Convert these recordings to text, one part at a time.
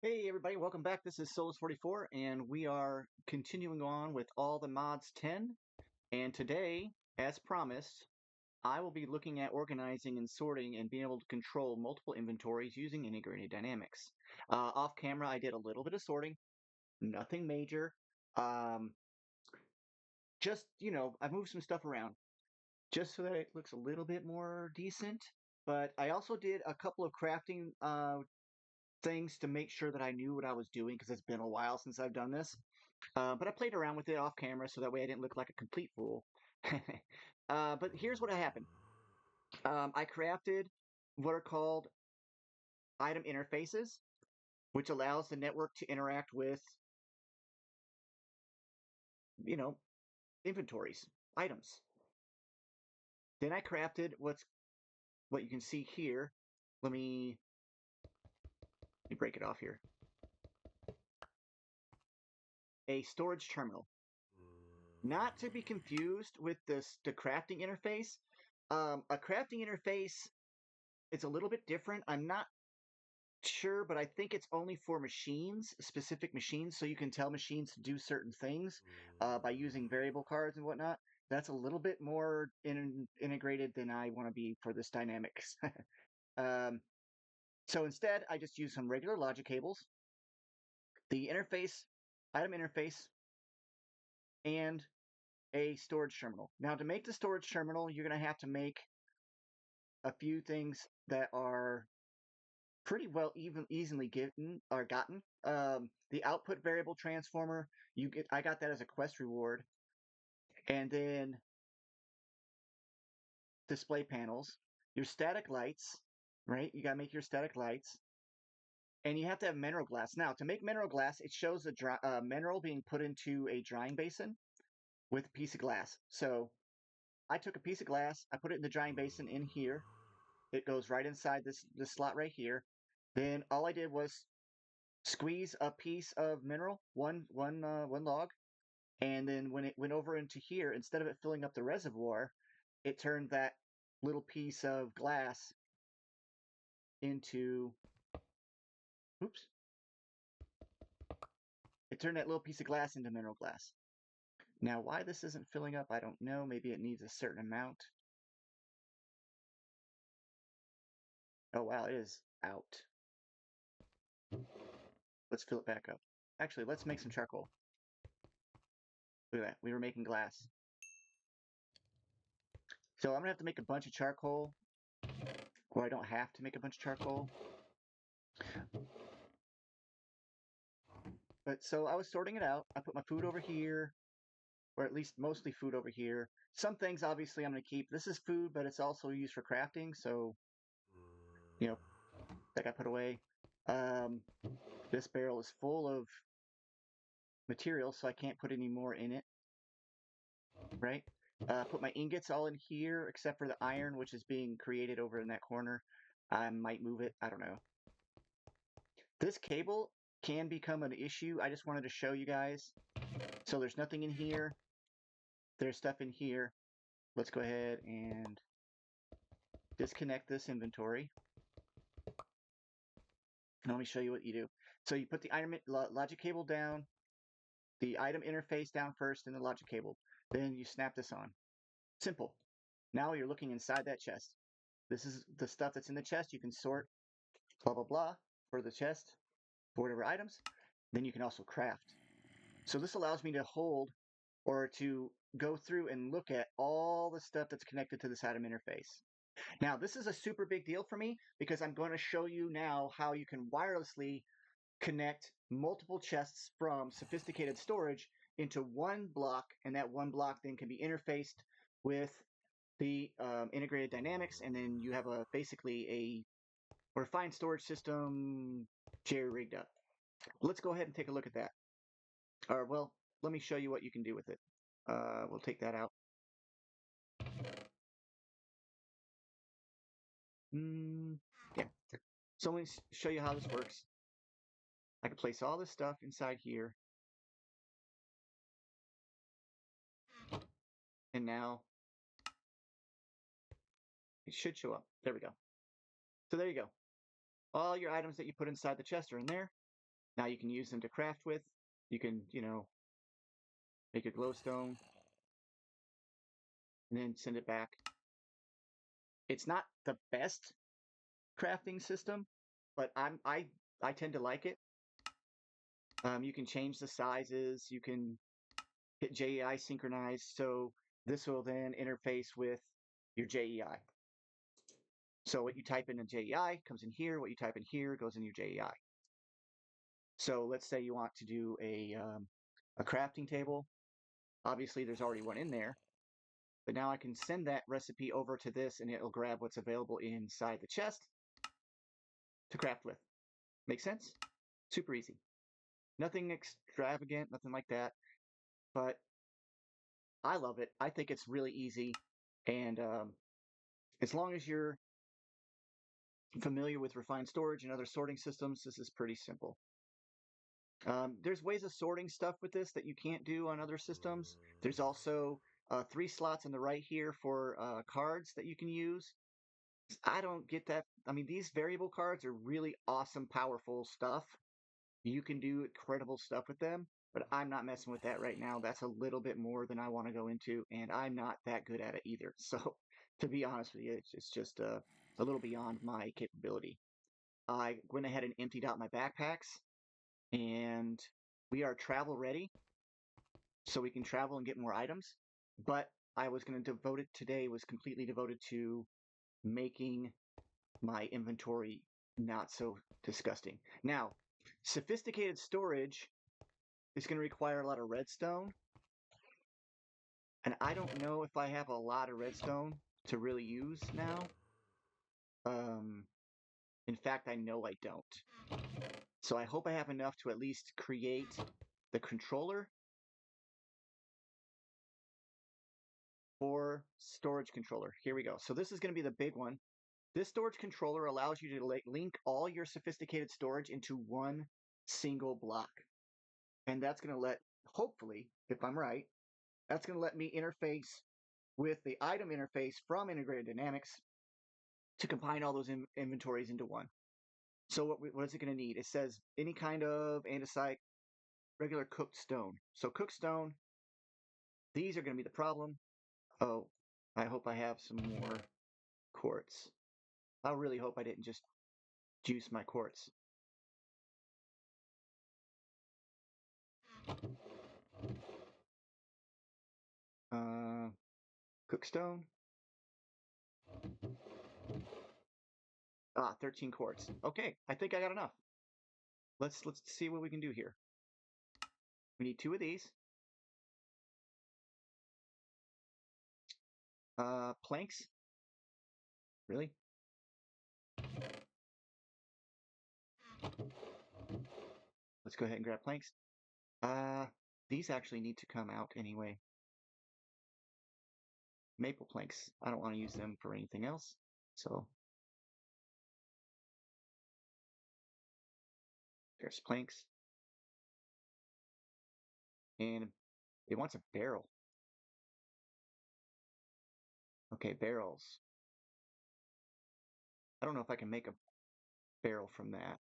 Hey everybody, welcome back. This is Solus44 and we are continuing on with all the mods 10. And today, as promised, I will be looking at organizing and sorting and being able to control multiple inventories using integrated dynamics. Off camera, I did a little bit of sorting, nothing major. Um, I moved some stuff around just so that it looks a little bit more decent. But I also did a couple of crafting things to make sure that I knew what I was doing because it's been a while since I've done this. But I played around with it off camera so that way I didn't look like a complete fool. But here's what happened. I crafted what are called item interfaces, which allows the network to interact with, you know, inventories, items. Then I crafted what you can see here. Let me break it off here. A storage terminal. Not to be confused with the crafting interface. A crafting interface is a little bit different. I'm not sure, but I think it's only for machines, specific machines, so you can tell machines to do certain things by using variable cards and whatnot. That's a little bit more integrated than I want to be for this dynamics. um, so instead, I just use some regular logic cables, the interface, item interface, and a storage terminal. Now, to make the storage terminal, you're going to have to make a few things that are pretty well easily gotten. The output variable transformer, I got that as a quest reward, and then display panels, your static lights, right? You gotta make your static lights, and you have to have mineral glass. Now, to make mineral glass, it shows a mineral being put into a drying basin with a piece of glass. So I took a piece of glass, I put it in the drying basin in here. It goes right inside this slot right here. Then all I did was squeeze a piece of mineral, one log, and then when it went over into here, instead of it filling up the reservoir, it turned that little piece of glass into oops. It turned that little piece of glass into mineral glass. Now, why this isn't filling up, I don't know. Maybe it needs a certain amount. Oh wow, it is out. Let's fill it back up. Actually, let's make some charcoal. Look at that. We were making glass. So I'm gonna have to make a bunch of charcoal, or I don't have to make a bunch of charcoal. But so I was sorting it out. I put my food over here, or at least mostly food over here. Some things obviously I'm going to keep. This is food, but it's also used for crafting, so you know that got put away. Um, this barrel is full of material, so I can't put any more in it. Right? Put my ingots all in here, except for the iron, which is being created over in that corner. I might move it. I don't know. This cable can become an issue. I just wanted to show you guys. So there's nothing in here. There's stuff in here. Let's go ahead and disconnect this inventory. And let me show you what you do. So you put the item logic cable down, the item interface down first, and the logic cable. Then you snap this on. Simple. Now you're looking inside that chest. This is the stuff that's in the chest. You can sort blah blah blah for the chest for whatever items. Then you can also craft. So this allows me to hold or to go through and look at all the stuff that's connected to this item interface. Now, this is a super big deal for me because I'm going to show you now how you can wirelessly connect multiple chests from sophisticated storage into one block, and that one block then can be interfaced with the integrated dynamics, and then you have basically a refined storage system jerry rigged up. Let's go ahead and take a look at that. Or well, let me show you what you can do with it. We'll take that out. Yeah. So let me show you how this works. I can place all this stuff inside here, and now it should show up. There we go. So there you go. All your items that you put inside the chest are in there. Now you can use them to craft with. You can, make a glowstone and then send it back. It's not the best crafting system, but I tend to like it. You can change the sizes. You can hit JEI synchronize, so this will then interface with your JEI. So what you type in JEI comes in here. What you type in here goes in your JEI. So let's say you want to do a crafting table. Obviously, there's already one in there, but now I can send that recipe over to this, and it'll grab what's available inside the chest to craft with. Make sense? Super easy. Nothing extravagant, nothing like that, but I love it. I think it's really easy, and as long as you're familiar with refined storage and other sorting systems, this is pretty simple. There's ways of sorting stuff with this that you can't do on other systems. There's also 3 slots on the right here for cards that you can use. I don't get that. I mean, these variable cards are really awesome, powerful stuff. You can do incredible stuff with them, but I'm not messing with that right now. That's a little bit more than I want to go into, and I'm not that good at it either. So, to be honest with you, it's just a little beyond my capability. I went ahead and emptied out my backpacks, and we are travel ready, so we can travel and get more items. But I was going to devote it today was completely devoted to making my inventory not so disgusting. Now, sophisticated storage is going to require a lot of redstone, and I don't know if I have a lot of redstone to really use now. In fact, I know I don't. So I hope I have enough to at least create the controller for storage controller. Here we go. So this is going to be the big one. This storage controller allows you to link all your sophisticated storage into one single block. And that's going to let, hopefully, if I'm right, that's going to let me interface with the item interface from Integrated Dynamics to combine all those inventories into one. So what is it going to need? It says any kind of andesite, regular cooked stone. So cooked stone, these are going to be the problem. Oh, I hope I have some more quartz. I really hope I didn't just juice my quartz. Cookstone. 13 quartz. Okay, I think I got enough. Let's see what we can do here. We need 2 of these. Planks. Really? Let's go ahead and grab planks. These actually need to come out anyway. Maple planks. I don't want to use them for anything else. So there's planks. And it wants a barrel. Okay, barrels. I don't know if I can make a barrel from that.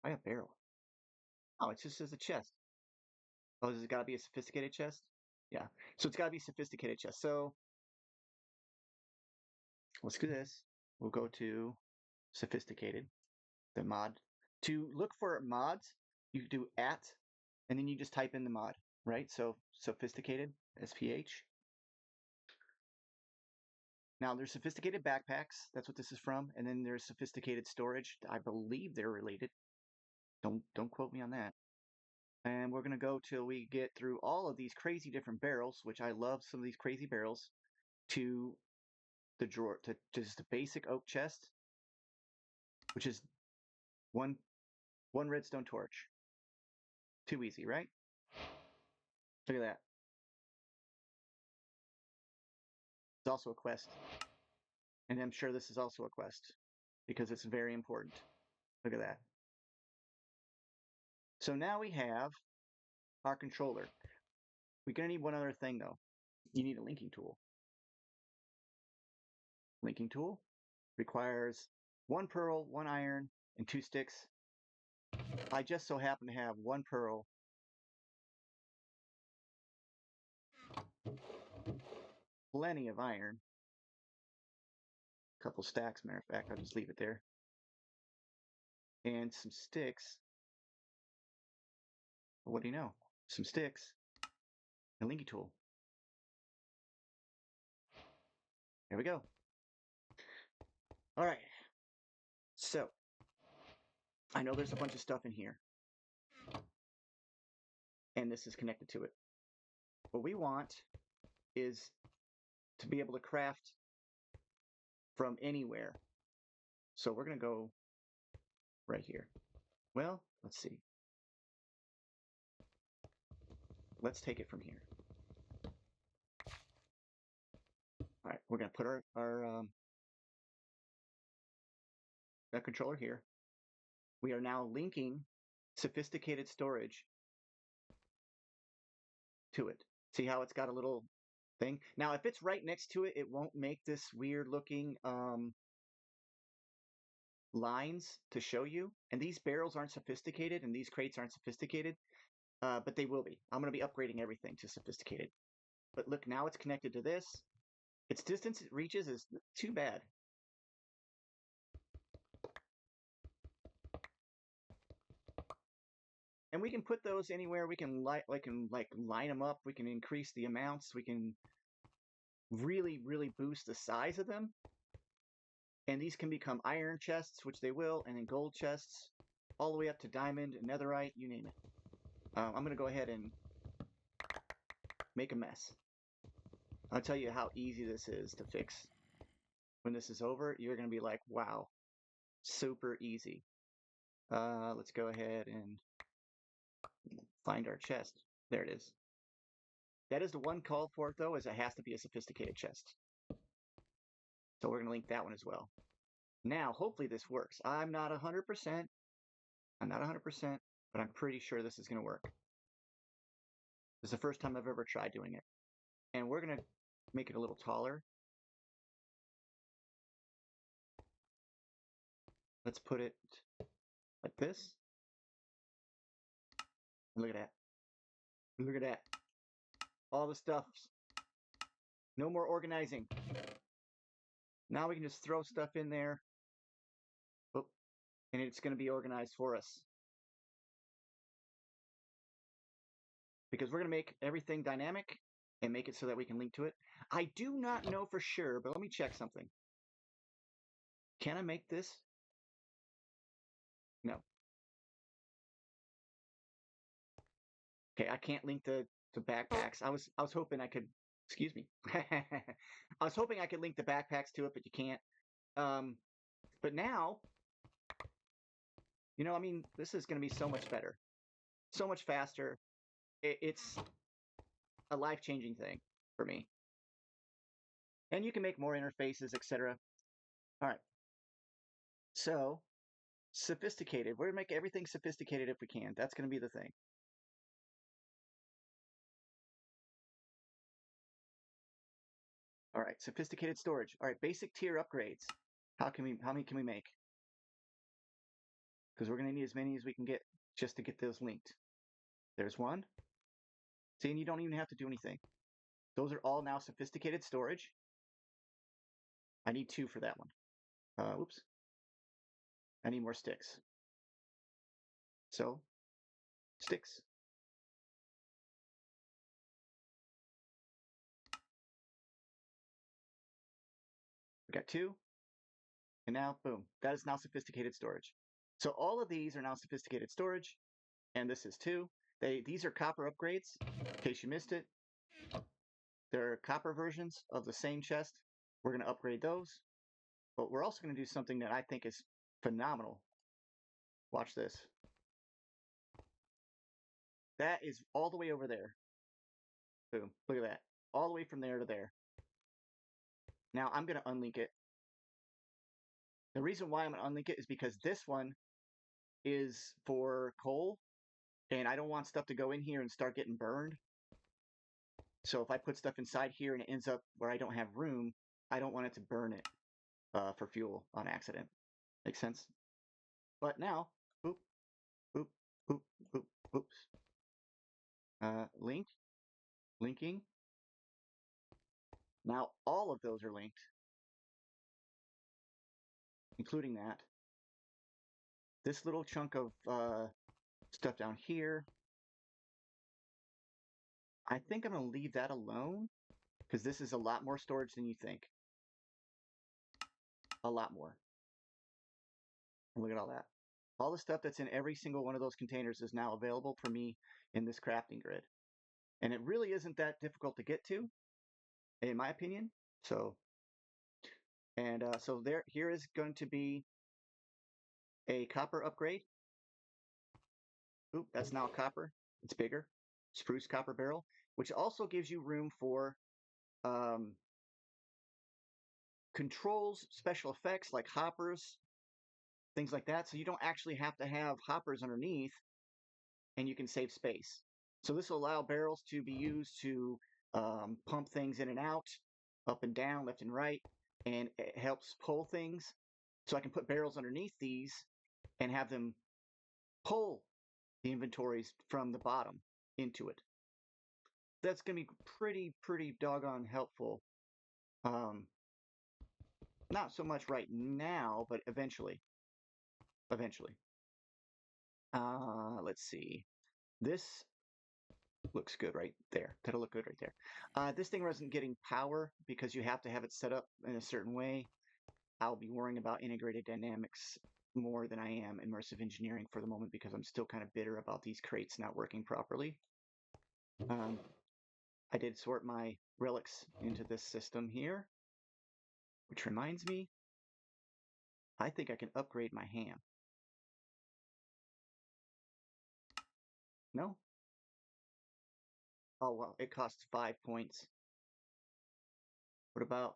I have a barrel. Oh, it just says a chest. Oh, does it gotta be a sophisticated chest? Yeah. So it's gotta be a sophisticated chest. So let's do this. We'll go to sophisticated, the mod. To look for mods, you do @ and then you just type in the mod, right? So sophisticated, SPH. Now there's sophisticated backpacks. That's what this is from. And then there's sophisticated storage. I believe they're related. Don't quote me on that. And we're gonna go till we get through all of these crazy different barrels, which I love some of these crazy barrels, to the drawer, to just the basic oak chest, which is one redstone torch. Too easy, right? Look at that. It's also a quest. And I'm sure this is also a quest because it's very important. Look at that. So now we have our controller. We're going to need one other thing though. You need a linking tool. Linking tool requires 1 pearl, 1 iron, and 2 sticks. I just so happen to have 1 pearl, plenty of iron, a couple stacks, matter of fact, I'll just leave it there, and some sticks. Well, what do you know? Some sticks, and a linky tool. There we go. All right. So, I know there's a bunch of stuff in here, and this is connected to it. What we want is to be able to craft from anywhere. So we're going to go right here. Well, let's see. Let's take it from here. All right, we're going to put our controller here. We are now linking sophisticated storage to it. See how it's got a little thing? Now, if it's right next to it, it won't make this weird looking lines to show you. And these barrels aren't sophisticated and these crates aren't sophisticated, but they will be. I'm going to be upgrading everything to sophisticated. But look, now it's connected to this. Its distance it reaches is too bad. And we can put those anywhere. We can like line them up. We can increase the amounts. We can really boost the size of them. And these can become iron chests, which they will, and then gold chests, all the way up to diamond, netherite, you name it. I'm going to go ahead and make a mess. I'll tell you how easy this is to fix. When this is over, you're going to be like, wow, super easy. Let's go ahead and find our chest. There it is. That is the one call for it, though, is it has to be a sophisticated chest. So we're going to link that one as well. Now, hopefully this works. I'm not 100%. I'm not 100%, but I'm pretty sure this is going to work. This is the first time I've ever tried doing it. And we're going to make it a little taller. Let's put it like this. Look at that. Look at that. All the stuff. No more organizing. Now we can just throw stuff in there. Oh, and it's going to be organized for us. Because we're going to make everything dynamic and make it so that we can link to it. I do not know for sure, but let me check something. Can I make this? No. Okay, I can't link the backpacks. I was hoping I could, excuse me. I was hoping I could link the backpacks to it, but you can't. But now, you know, I mean, this is going to be so much better, so much faster. It's a life-changing thing for me. And you can make more interfaces, etc. All right. So, sophisticated. We're going to make everything sophisticated if we can. That's going to be the thing. All right, sophisticated storage. All right, basic tier upgrades. How many can we make? Because we're going to need as many as we can get just to get those linked. There's one. See, and you don't even have to do anything. Those are all now sophisticated storage. I need 2 for that one. Oops. I need more sticks. So, sticks. We got 2. And now, boom. That is now sophisticated storage. So all of these are now sophisticated storage. And this is 2. These are copper upgrades, in case you missed it. They're copper versions of the same chest. We're going to upgrade those. But we're also going to do something that I think is phenomenal. Watch this. That is all the way over there. Boom. Look at that. All the way from there to there. Now I'm going to unlink it. The reason why I'm going to unlink it is because this one is for coal. And I don't want stuff to go in here and start getting burned. So if I put stuff inside here and it ends up where I don't have room, I don't want it to burn it for fuel on accident. Make sense? But now, oop, oop, oop, oop, oops. Linking. Now all of those are linked, including that. This little chunk of stuff down here, I think I'm going to leave that alone because this is a lot more storage than you think. A lot more. And look at all that. All the stuff that's in every single one of those containers is now available for me in this crafting grid. And it really isn't that difficult to get to, in my opinion. So, so here is going to be a copper upgrade. Oop, that's now copper. It's bigger. Spruce copper barrel, which also gives you room for controls, special effects like hoppers, things like that. So you don't actually have to have hoppers underneath, and you can save space. So this will allow barrels to be used to pump things in and out, up and down, left and right, and it helps pull things. So I can put barrels underneath these and have them pull the inventories from the bottom into it. That's going to be pretty doggone helpful. Not so much right now, but eventually. Let's see. This looks good right there. That'll look good right there. This thing wasn't getting power because you have to have it set up in a certain way. I'll be worrying about integrated dynamics more than I am immersive engineering for the moment because I'm still kind of bitter about these crates not working properly. I did sort my relics into this system here, which reminds me, I think I can upgrade my ham. No? Oh, well, it costs 5 points. What about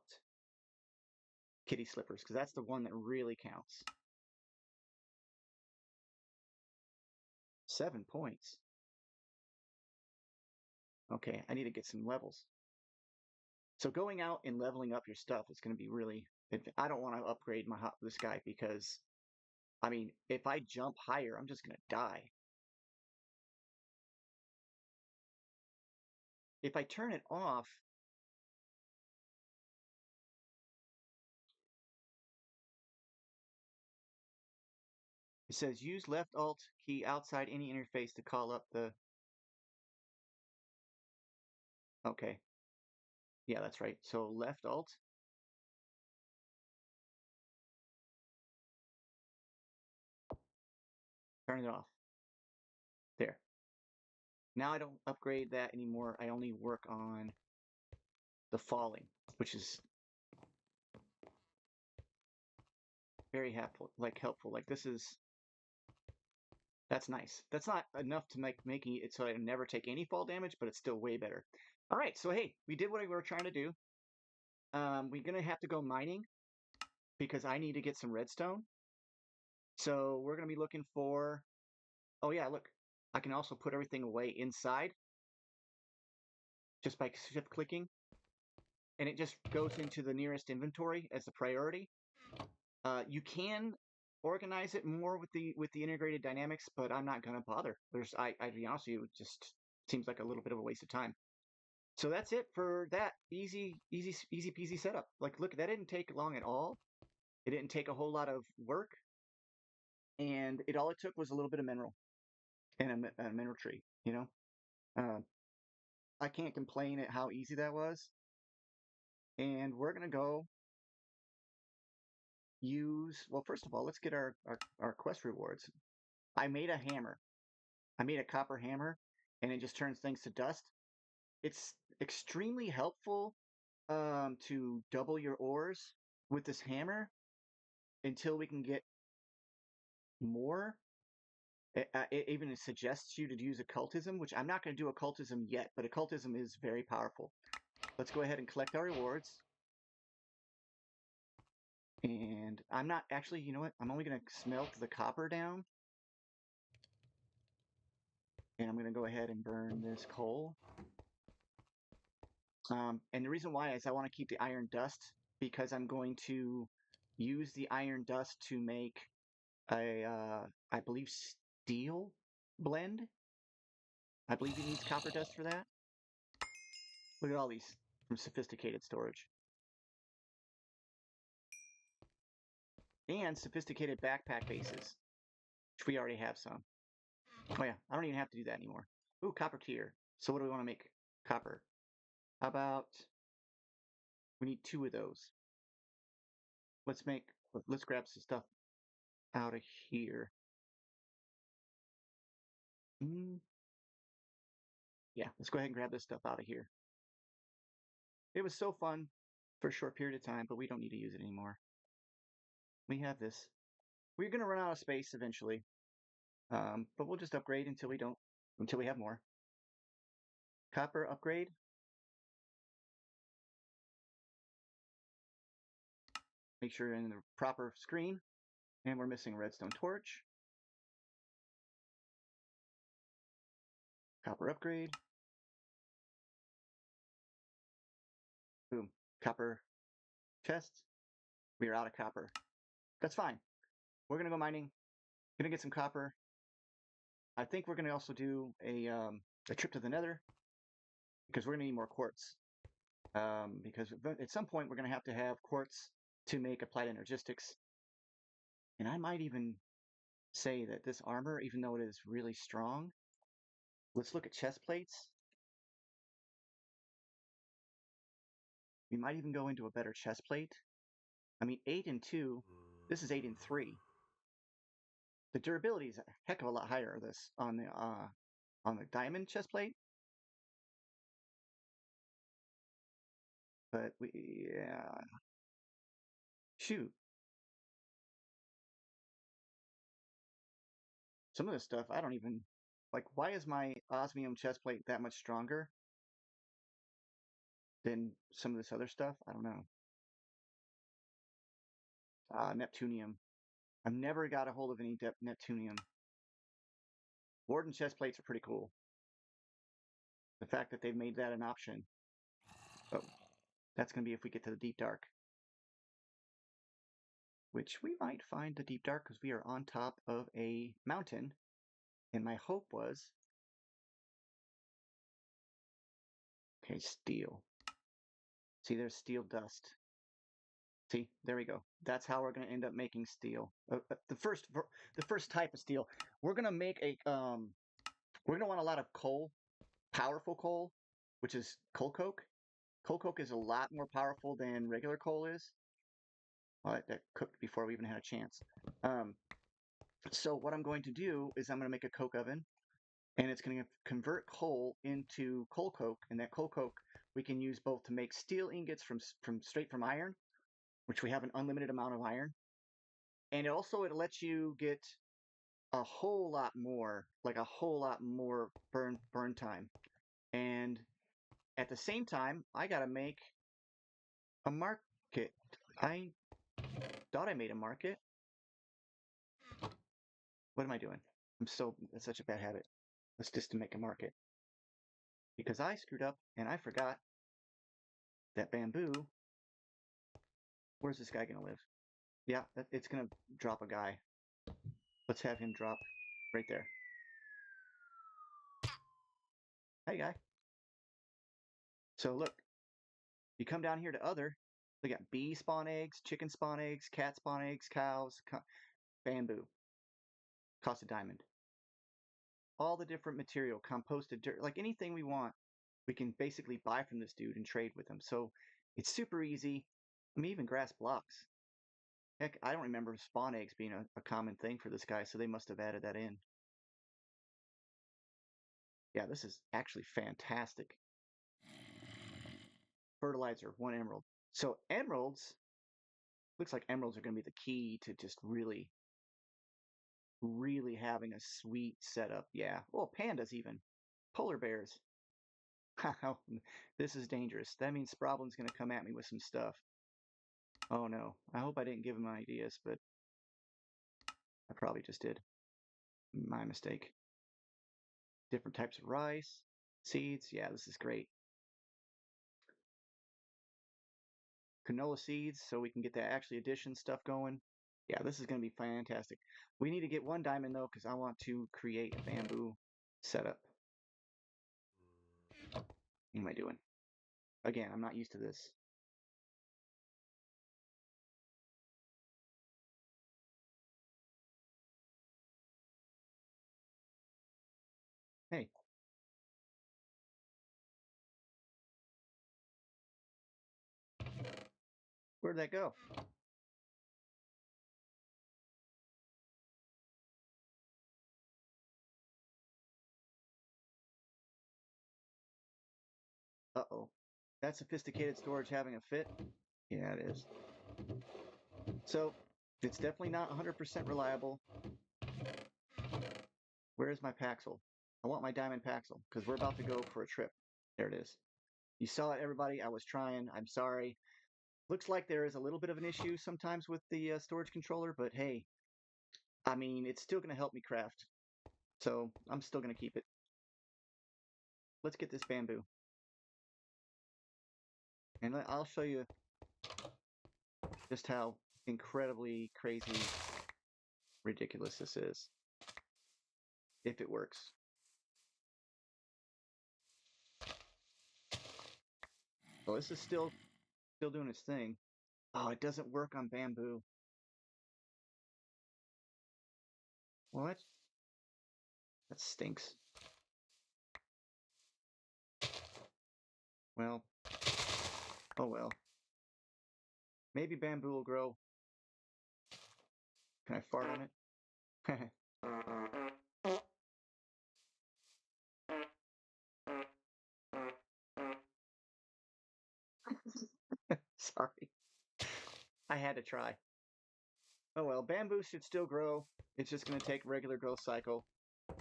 kitty slippers? Because that's the one that really counts. 7 points. Okay, I need to get some levels. So going out and leveling up your stuff is going to be really... I don't want to upgrade this guy because, I mean, if I jump higher, I'm just going to die. If I turn it off, it says use left alt key outside any interface to call up the... Okay. Yeah, that's right. So left alt. Turn it off. There. Now I don't upgrade that anymore. I only work on the falling, which is very helpful. Like this is... That's nice. That's not enough to making it so I never take any fall damage, but it's still way better. All right, so hey, we did what we were trying to do. We're gonna have to go mining because I need to get some redstone. So we're gonna be looking for... Oh yeah, look, I can also put everything away inside just by shift clicking, and it just goes into the nearest inventory as the priority. You can organize it more with the integrated dynamics, but I'm not gonna bother. I'd be honest with you, it just seems like a little bit of a waste of time. So that's it for that easy peasy setup. Like, look, that didn't take long at all. It didn't take a whole lot of work, and all it took was a little bit of mineral and a mineral tree. You know, I can't complain at how easy that was. And we're gonna go use... Well, first of all, let's get our quest rewards. I made a hammer. I made a copper hammer, and it just turns things to dust. It's extremely helpful to double your ores with this hammer until we can get more. It even suggests you to use occultism, which I'm not going to do occultism yet, but occultism is very powerful. Let's go ahead and collect our rewards. And I'm not actually, you know what? I'm only going to smelt the copper down. And I'm going to go ahead and burn this coal. And the reason why is I want to keep the iron dust because I'm going to use the iron dust to make I believe steel blend. I believe he needs copper dust for that. Look at all these from sophisticated storage and sophisticated backpack bases, which we already have some. Oh yeah, I don't even have to do that anymore. Ooh, copper tier. So what do we want to make? Copper. How about we need 2 of those? Let's make. Let's grab some stuff out of here. Mm, yeah, let's go ahead and grab this stuff out of here. It was so fun for a short period of time, but we don't need to use it anymore. We have this. We're gonna run out of space eventually, but we'll just upgrade until we don't, until we have more. Copper upgrade. Make sure you're in the proper screen. And we're missing a redstone torch. Copper upgrade. Boom. Copper chests. We are out of copper. That's fine. We're gonna go mining. Gonna get some copper. I think we're gonna also do a trip to the Nether because we're gonna need more quartz. Because at some point we're gonna have to have quartz to make applied energistics. And I might even say that this armor, even though it is really strong, let's look at chest plates. We might even go into a better chest plate. I mean, 8 and 2. This is 8 and 3. The durability is a heck of a lot higher. This on the diamond chest plate, but we yeah. Shoot, some of this stuff I don't even like. Why is my osmium chest plate that much stronger than some of this other stuff? I don't know. Neptunium. I've never got a hold of any Neptunium. Warden chest plates are pretty cool. The fact that they've made that an option. Oh, that's going to be if we get to the deep dark. Which we might find the deep dark because we are on top of a mountain. And my hope was. Okay, steel. See, there's steel dust. See, there we go. That's how we're going to end up making steel. The first type of steel. We're going to make we're going to want a lot of coal, powerful coal, which is coal coke. Coal coke is a lot more powerful than regular coal is. Well, that cooked before we even had a chance. So what I'm going to do is I'm going to make a coke oven, and it's going to convert coal into coal coke, and that coal coke we can use both to make steel ingots from straight from iron, which we have an unlimited amount of iron, and it lets you get a whole lot more, like a whole lot more burn time. And at the same time, I gotta make a market. I thought I made a market. What am I doing? It's such a bad habit. Let's just to make a market. Because I screwed up and I forgot that bamboo. Where's this guy gonna live? Yeah, it's gonna drop a guy. Let's have him drop right there. Hey, guy. So look, you come down here to other. We got bee spawn eggs, chicken spawn eggs, cat spawn eggs, cows, bamboo. Cost a diamond. All the different material, composted dirt, like anything we want, we can basically buy from this dude and trade with him. So it's super easy. I mean, even grass blocks. Heck, I don't remember spawn eggs being a common thing for this guy, so they must have added that in. Yeah, this is actually fantastic. Fertilizer, 1 emerald. So emeralds, looks like emeralds are going to be the key to just really, really having a sweet setup. Yeah. Oh, pandas even. Polar bears. This is dangerous. That means Sproblin's going to come at me with some stuff. Oh no. I hope I didn't give him ideas, but I probably just did. My mistake. Different types of rice, seeds. Yeah, this is great. Canola seeds, so we can get that actually addition stuff going. Yeah, this is going to be fantastic. We need to get one diamond though, because I want to create a bamboo setup. What am I doing? Again, I'm not used to this. Hey, where'd that go? Uh-oh. That sophisticated storage having a fit? Yeah, it is. So, it's definitely not 100% reliable. Where's my Paxel? I want my diamond Paxel, because we're about to go for a trip. There it is. You saw it, everybody. I was trying. I'm sorry. Looks like there is a little bit of an issue sometimes with the storage controller, but hey, I mean, it's still going to help me craft. So, I'm still going to keep it. Let's get this bamboo. And I'll show you just how incredibly crazy ridiculous this is. If it works. Well, this is still doing its thing. Oh, it doesn't work on bamboo. What? That stinks. Well, oh well. Maybe bamboo will grow. Can I fart on it? Sorry. I had to try. Oh well, bamboo should still grow. It's just going to take regular growth cycle.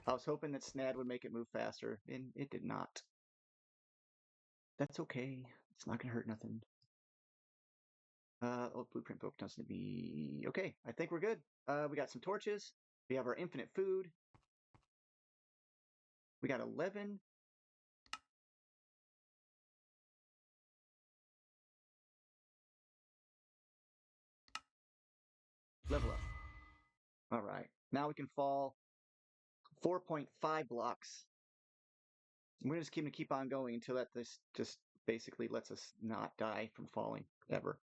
I was hoping that Snad would make it move faster, and it did not. That's okay. It's not going to hurt nothing. Oh, blueprint book doesn't be okay. I think we're good. We got some torches. We have our infinite food. We got 11. Level up. All right. Now we can fall 4.5 blocks. We're just going to keep on going until that this just basically lets us not die from falling ever.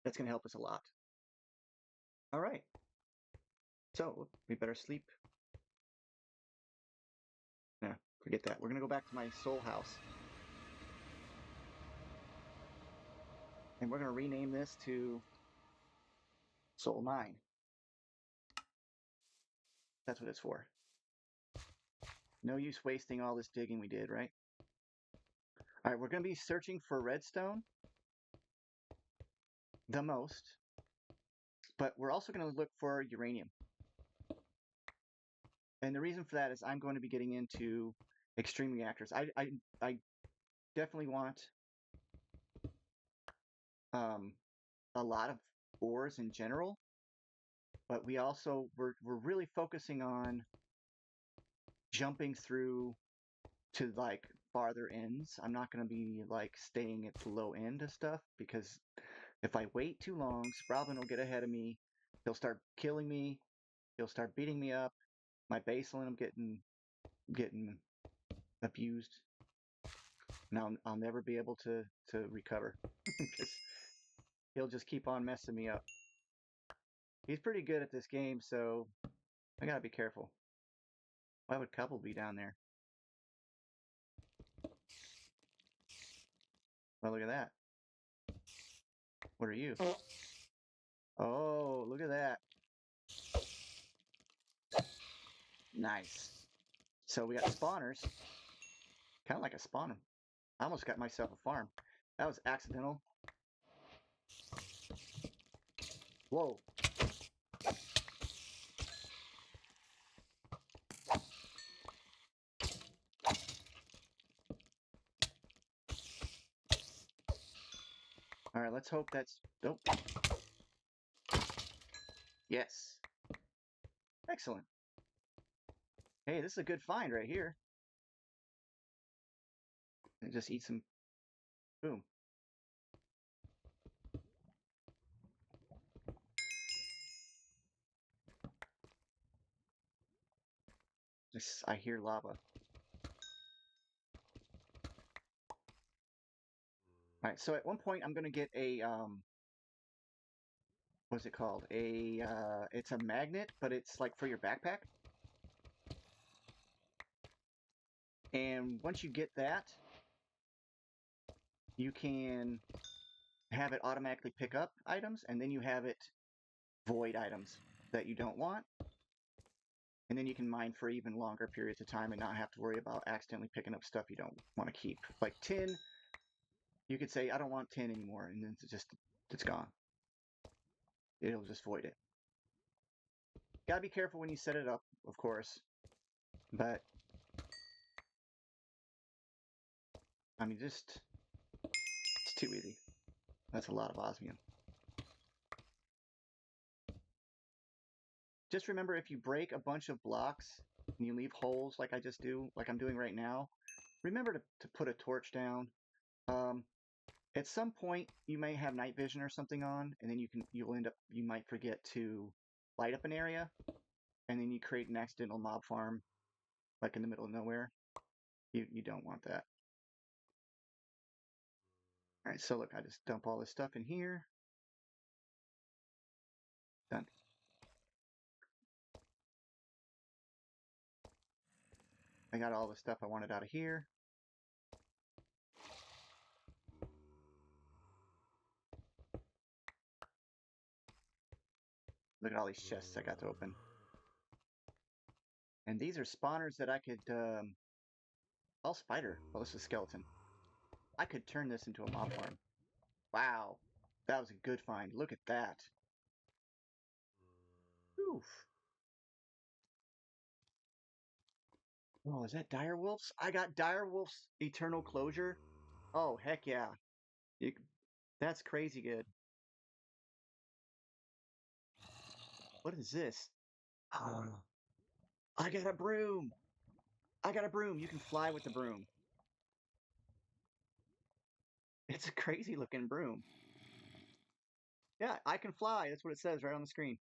That's going to help us a lot. All right. So we better sleep. Nah, forget that. We're going to go back to my soul house. And we're going to rename this to Soul 9. That's what it's for. No use wasting all this digging we did, right? All right, we're going to be searching for redstone the most, but we're also going to look for uranium. And the reason for that is I'm going to be getting into extreme reactors. I definitely want a lot of ores in general, but we're really focusing on jumping through to like farther ends. I'm not going to be like staying at the low end of stuff because if I wait too long, Sproutman will get ahead of me. He'll start killing me. He'll start beating me up. My base will end up getting abused. Now I'll never be able to recover because he'll just keep on messing me up. He's pretty good at this game, so I gotta be careful. Why would Couple be down there? Well, look at that. What are you? Oh, look at that. Nice. So we got spawners. Kind of like a spawner. I almost got myself a farm. That was accidental. Whoa. All right, let's hope that's... Nope. Yes. Excellent. Hey, this is a good find right here. And just eat some... Boom. I hear lava. All right, so at one point I'm gonna get a what's it called? It's a magnet, but it's like for your backpack. And once you get that, you can have it automatically pick up items, and then you have it void items that you don't want. And then you can mine for even longer periods of time and not have to worry about accidentally picking up stuff you don't want to keep. Like tin, you could say, I don't want tin anymore, and then it's gone. It'll just void it. Gotta be careful when you set it up, of course. But, I mean, it's too easy. That's a lot of osmium. Just remember, if you break a bunch of blocks and you leave holes like I just do, like I'm doing right now, remember to put a torch down. At some point, you may have night vision or something on, and then you might forget to light up an area, and then you create an accidental mob farm, like in the middle of nowhere. You don't want that. All right, so look, I just dump all this stuff in here. Done. I got all the stuff I wanted out of here. Look at all these chests I got to open. And these are spawners that I could, oh, spider. Well, this is a skeleton. I could turn this into a mob farm. Wow. That was a good find. Look at that. Oof. Oh, is that direwolves? I got direwolf's eternal closure. Oh, heck yeah. You, that's crazy good. What is this? I got a broom. I got a broom. You can fly with the broom. It's a crazy looking broom. Yeah, I can fly. That's what it says right on the screen.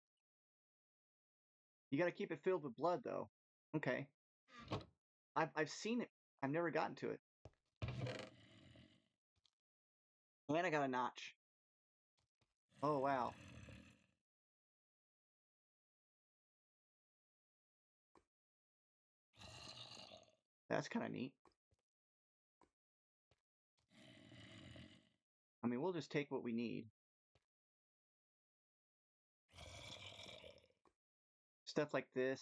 You got to keep it filled with blood, though. Okay. I've seen it. I've never gotten to it. And I got a notch. Oh, wow. That's kind of neat. I mean, we'll just take what we need. Stuff like this.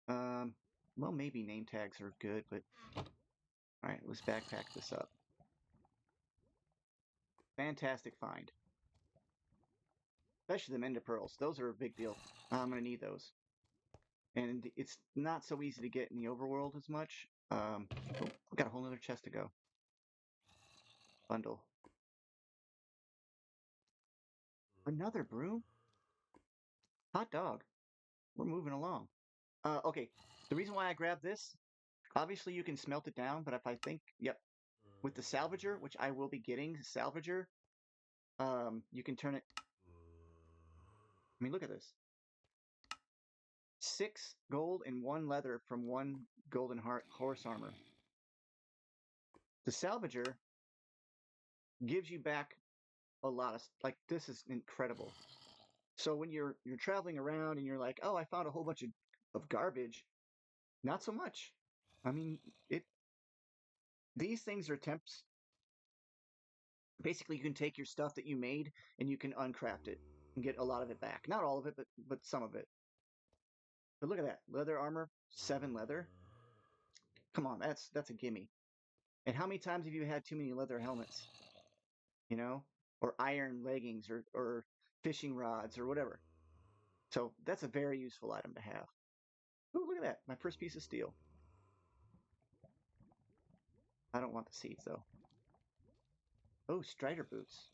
Well, maybe name tags are good, but all right, let's backpack this up. Fantastic find. Especially the Mender Pearls. Those are a big deal. I'm going to need those. And it's not so easy to get in the overworld as much. Oh, we got a whole other chest to go. Bundle. Another broom? Hot dog. We're moving along. Okay. The reason why I grabbed this, obviously you can smelt it down, but if I think, yep, with the salvager, which I will be getting, salvager, you can turn it. I mean, look at this. 6 gold and 1 leather from 1 golden horse armor. The salvager gives you back a lot of, like, this is incredible. So when you're traveling around and you're like, oh, I found a whole bunch of garbage, not so much. I mean, these things are temps. Basically, you can take your stuff that you made and you can uncraft it and get a lot of it back. Not all of it, but some of it. But look at that. Leather armor, 7 leather. Come on, that's a gimme. And how many times have you had too many leather helmets? You know? Or iron leggings or fishing rods or whatever. So that's a very useful item to have. Oh, look at that. My first piece of steel. I don't want the seeds though. Oh, Strider boots.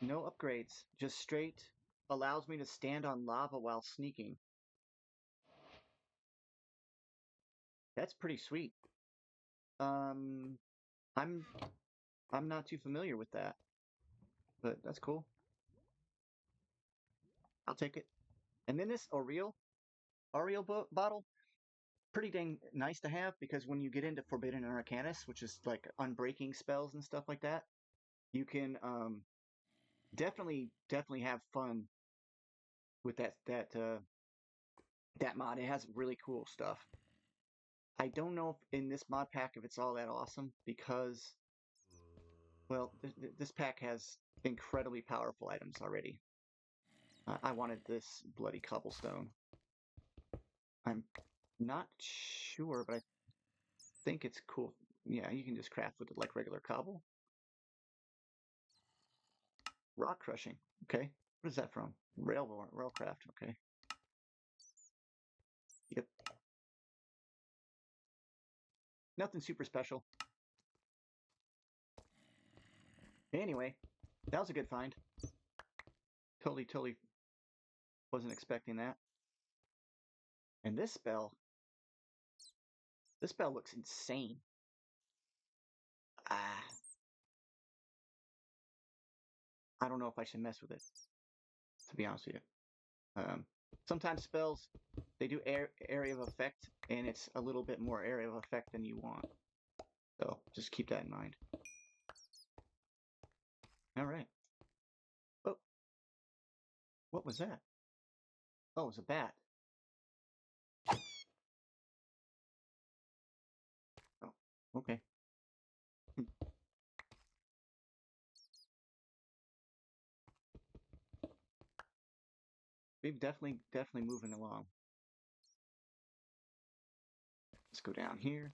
No upgrades. Just straight allows me to stand on lava while sneaking. That's pretty sweet. Um, I'm I'm not too familiar with that, but that's cool. I'll take it. And then this Oreo bottle, pretty dang nice to have because when you get into Forbidden and Arcanus, which is like unbreaking spells and stuff like that, you can definitely have fun with that mod. It has really cool stuff. I don't know if in this mod pack if it's all that awesome because, well, this pack has incredibly powerful items already. I wanted this bloody cobblestone. I'm not sure, but I think it's cool. Yeah, you can just craft with it like regular cobble. Rock crushing. Okay. What is that from? Railcraft. Okay. Yep. Nothing super special. Anyway, that was a good find. Totally wasn't expecting that. And this spell looks insane. Ah, I don't know if I should mess with it, to be honest with you. Sometimes spells, they do area of effect, and it's a little bit more area of effect than you want. So just keep that in mind. All right. Oh, what was that? Oh, it was a bat. Oh, okay. We've definitely moving along. Let's go down here.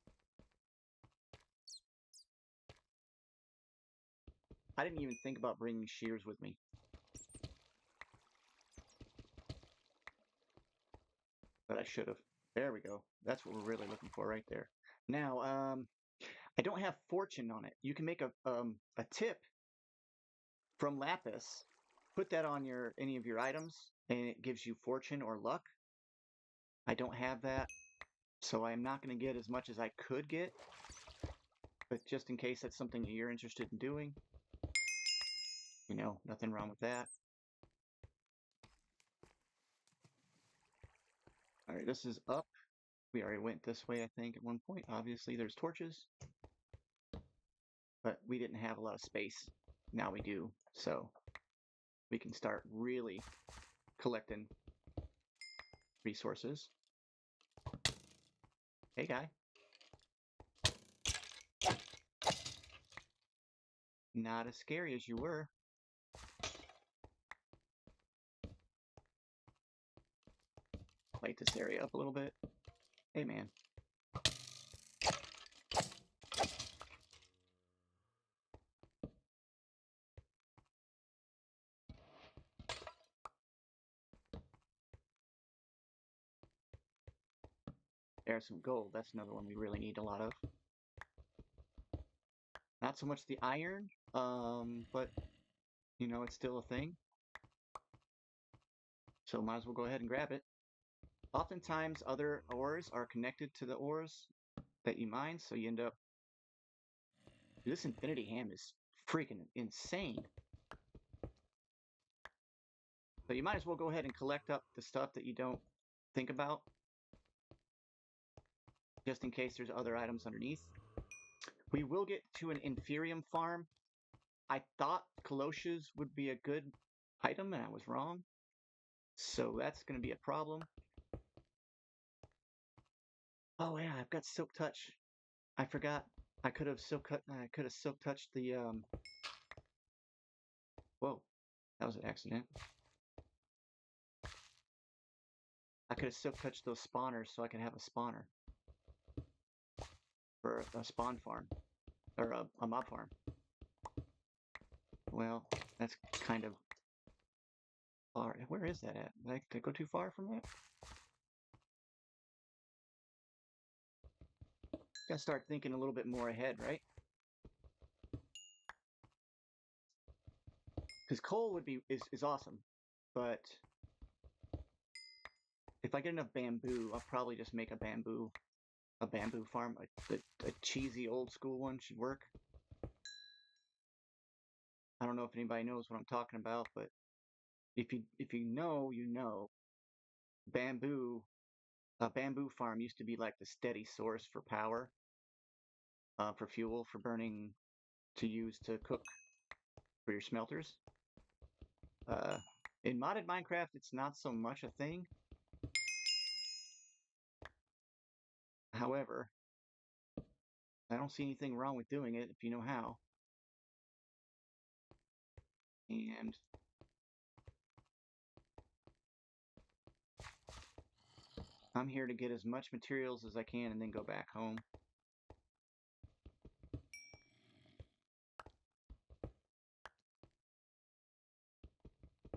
I didn't even think about bringing shears with me. But I should have. There we go. That's what we're really looking for right there. Now, I don't have fortune on it. You can make a tip from lapis, put that on any of your items, and it gives you fortune or luck. I don't have that, so I am not going to get as much as I could get. But just in case that's something that you're interested in doing, nothing wrong with that. All right, this is up. We already went this way, I think, at one point. Obviously, there's torches, but we didn't have a lot of space. Now we do, so we can start really collecting resources. Hey, guy. Not as scary as you were. Light this area up a little bit. Hey, man. There's some gold. That's another one we really need a lot of. Not so much the iron, but, it's still a thing. So might as well go ahead and grab it. Oftentimes, other ores are connected to the ores that you mine, so you end up... This infinity ham is freaking insane. So you might as well go ahead and collect up the stuff that you don't think about, just in case there's other items underneath. We will get to an inferium farm. I thought Colossus would be a good item, and I was wrong. So that's going to be a problem. Oh yeah, I've got Silk Touch. I forgot. I could have Silk touched the Whoa, that was an accident. I could have Silk touched those spawners so I could have a spawner for a spawn farm or a mob farm. Well, that's kind of far. Where is that at? Did I go too far from that? Gotta start thinking a little bit more ahead, right? Because coal is awesome, but if I get enough bamboo, I'll probably just make a bamboo farm. A cheesy old school one should work. I don't know if anybody knows what I'm talking about, but If you know, you know, bamboo a bamboo farm used to be like the steady source for power, for fuel, for burning, to use to cook for your smelters. Uh, in modded Minecraft, it's not so much a thing. However, I don't see anything wrong with doing it if you know how. And I'm here to get as much materials as I can and then go back home.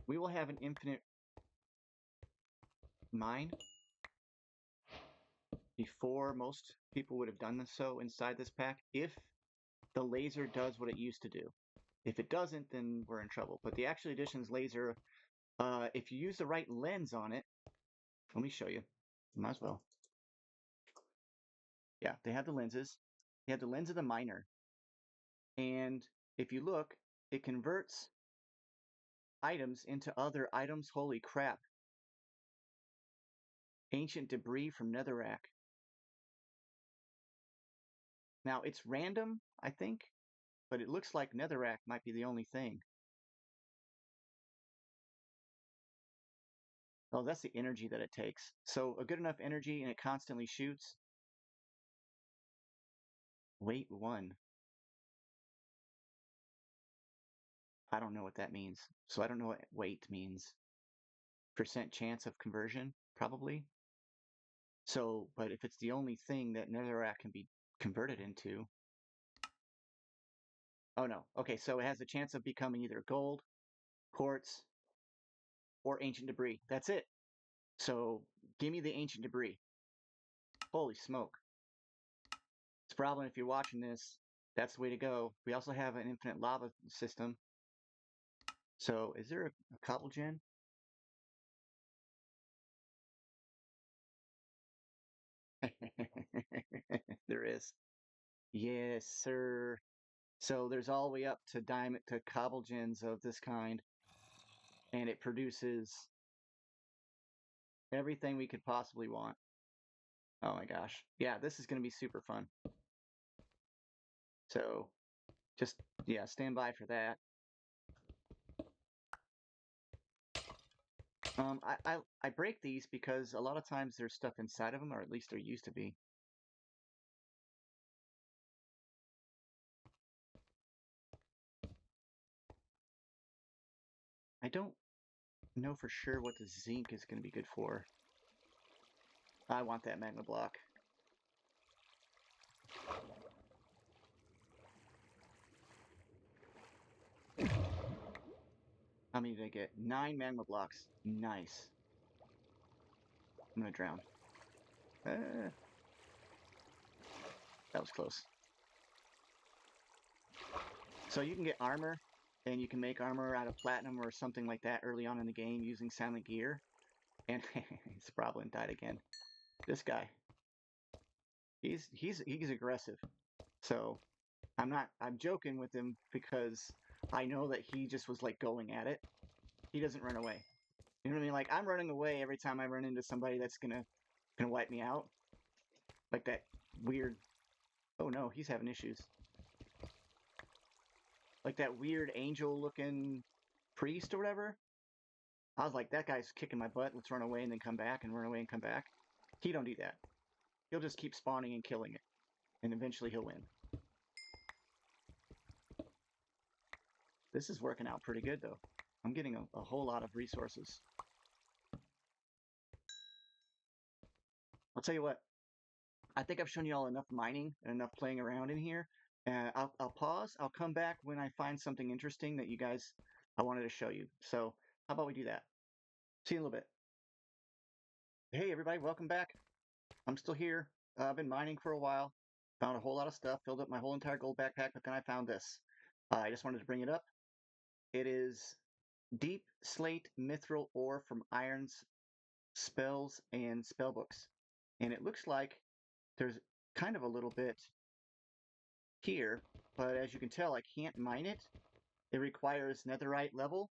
We will have an infinite mine before most people would have done this so inside this pack, if the laser does what it used to do. If it doesn't, then we're in trouble. But the Actual Editions laser, if you use the right lens on it, let me show you. Might as well. Yeah, they have the lenses. They have the lens of the miner. And if you look, it converts items into other items. Holy crap. Ancient debris from Netherrack. Now, it's random, I think, but it looks like Netherrack might be the only thing. Oh, that's the energy that it takes. So a good enough energy and it constantly shoots. Weight 1. I don't know what that means. So I don't know what weight means. Percent chance of conversion, probably. So, but if it's the only thing that Netherrack can be converted into. Oh no. Okay, so it has a chance of becoming either gold, quartz, or ancient debris. That's it. So give me the ancient debris. Holy smoke. It's a problem if you're watching this. That's the way to go. We also have an infinite lava system. So is there a cobble gen? There is. Yes, sir. So there's all the way up to diamond to cobble gens of this kind, and it produces everything we could possibly want. Oh my gosh. Yeah, this is going to be super fun. So just, yeah, stand by for that. I break these because a lot of times there's stuff inside of them, or at least there used to be. I don't know for sure what the zinc is going to be good for. I want that magma block. How many did I get? 9 magma blocks. Nice. I'm gonna drown. That was close. So you can get armor, and you can make armor out of platinum or something like that early on in the game using silent gear. And Sproblin died again. This guy, he's aggressive. So I'm joking with him because I know that he just was like going at it. He doesn't run away. You know what I mean? Like I'm running away every time I run into somebody that's gonna wipe me out. Like that weird. Oh no, he's having issues. Like that weird angel-looking priest or whatever. I was like, that guy's kicking my butt. Let's run away and then come back and run away and come back. He don't do that. He'll just keep spawning and killing it, and eventually he'll win. This is working out pretty good though. I'm getting a whole lot of resources. I'll tell you what. I think I've shown you all enough mining and enough playing around in here. I'll pause. I'll come back when I find something interesting that I wanted to show you. So how about we do that? See you in a little bit. Hey everybody, welcome back. I'm still here. I've been mining for a while. Found a whole lot of stuff. Filled up my whole entire gold backpack, but then I found this. I just wanted to bring it up. It is deep slate mithril ore from Iron's spells and spellbooks. And it looks like there's kind of a little bit here, but as you can tell, I can't mine it. It requires netherite level.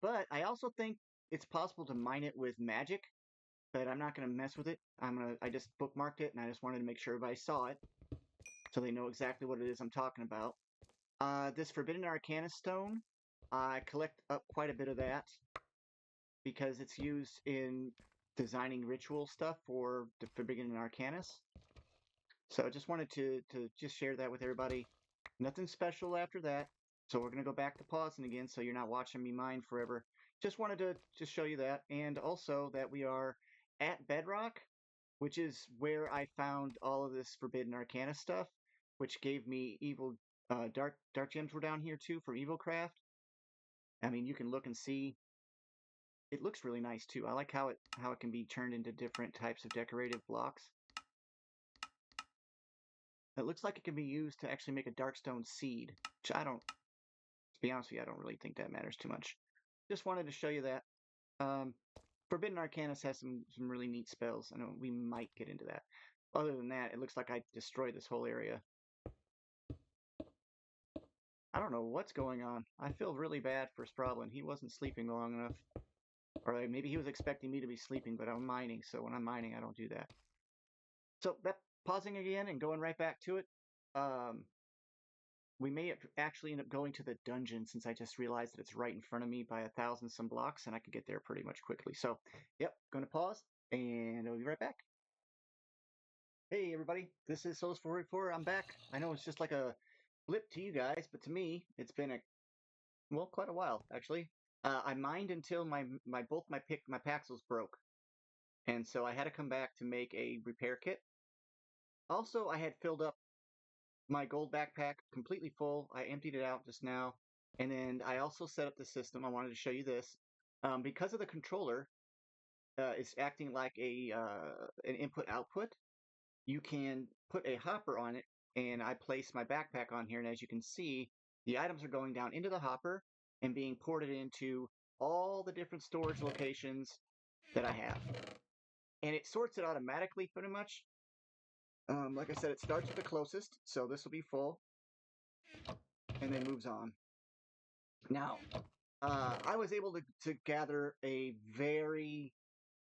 But I also think it's possible to mine it with magic, but I'm not going to mess with it. I just bookmarked it, and I just wanted to make sure everybody saw it so they know exactly what it is I'm talking about. This Forbidden Arcana stone, I collect up quite a bit of that because it's used in designing ritual stuff for the Forbidden Arcanus. So I just wanted to just share that with everybody. Nothing special after that. So we're gonna go back to pausing again, so you're not watching me mine forever. Just wanted to just show you that, and also that we are at Bedrock, which is where I found all of this Forbidden Arcana stuff, which gave me evil dark gems were down here too for evil craft. I mean, you can look and see. It looks really nice too. I like how it can be turned into different types of decorative blocks. It looks like it can be used to actually make a darkstone seed, which I don't, to be honest with you, I don't really think that matters too much. Just wanted to show you that. Um, Forbidden Arcanus has some really neat spells. I know we might get into that. Other than that, it looks like I destroyed this whole area. I don't know what's going on. I feel really bad for Sproblin. He wasn't sleeping long enough. Or maybe he was expecting me to be sleeping, but I'm mining, so when I'm mining, I don't do that. So that pausing again and going right back to it. Um, we may actually end up going to the dungeon since I just realized that it's right in front of me by 1,000 some blocks and I could get there pretty much quickly. So, yep, going to pause and I'll be right back. Hey everybody, this is Souls444. I'm back. I know it's just like a blip to you guys, but to me, it's been quite a while actually. I mined until both my Paxels broke, and so I had to come back to make a repair kit. Also, I had filled up my gold backpack completely full. I emptied it out just now. And then I also set up the system. I wanted to show you this. Because of the controller, it's acting like an input output. You can put a hopper on it, and I place my backpack on here. And as you can see, the items are going down into the hopper and being ported into all the different storage locations that I have. And it sorts it automatically pretty much. Like I said, it starts with the closest, so this will be full, and then moves on. Now, I was able to gather a very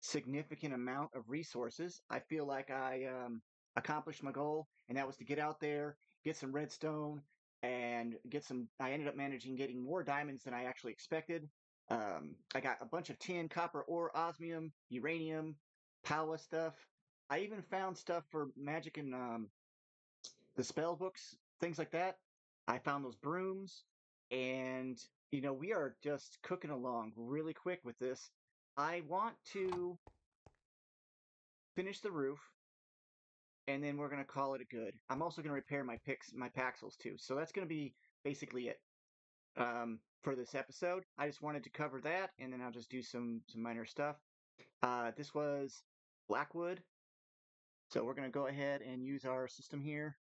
significant amount of resources. I feel like I accomplished my goal, and that was to get out there, get some redstone, and get some. I ended up managing getting more diamonds than I actually expected. I got a bunch of tin, copper ore, osmium, uranium, power stuff. I even found stuff for magic and the spell books, things like that. I found those brooms, and we are just cooking along really quick with this. I want to finish the roof, and then we're gonna call it a good. I'm also gonna repair my Paxels too. So that's gonna be basically it for this episode. I just wanted to cover that, and then I'll just do some minor stuff. This was Blackwood, so we're gonna go ahead and use our system here.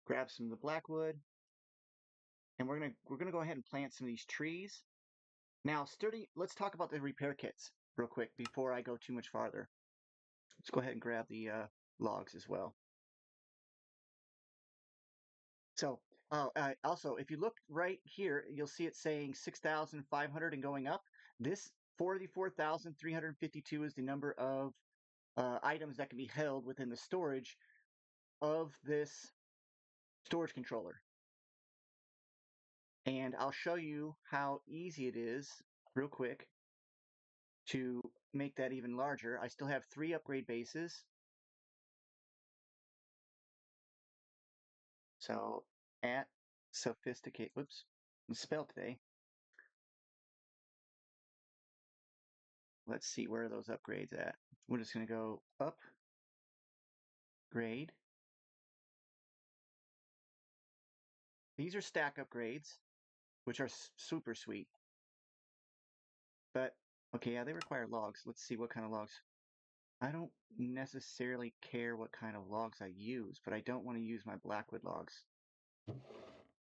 Grab some of the Blackwood, and we're gonna go ahead and plant some of these trees. Now, let's talk about the repair kits real quick before I go too much farther. Let's go ahead and grab the logs as well. So, also, if you look right here, you'll see it saying 6,500 and going up. This 44,352 is the number of items that can be held within the storage of this storage controller. And I'll show you how easy it is real quick to make that even larger. I still have 3 upgrade bases. So at sophisticate, whoops, spell today. Let's see, where are those upgrades at? We're just going to go upgrade. These are stack upgrades, which are super sweet. But, okay, yeah, they require logs. Let's see what kind of logs. I don't necessarily care what kind of logs I use, but I don't want to use my Blackwood logs.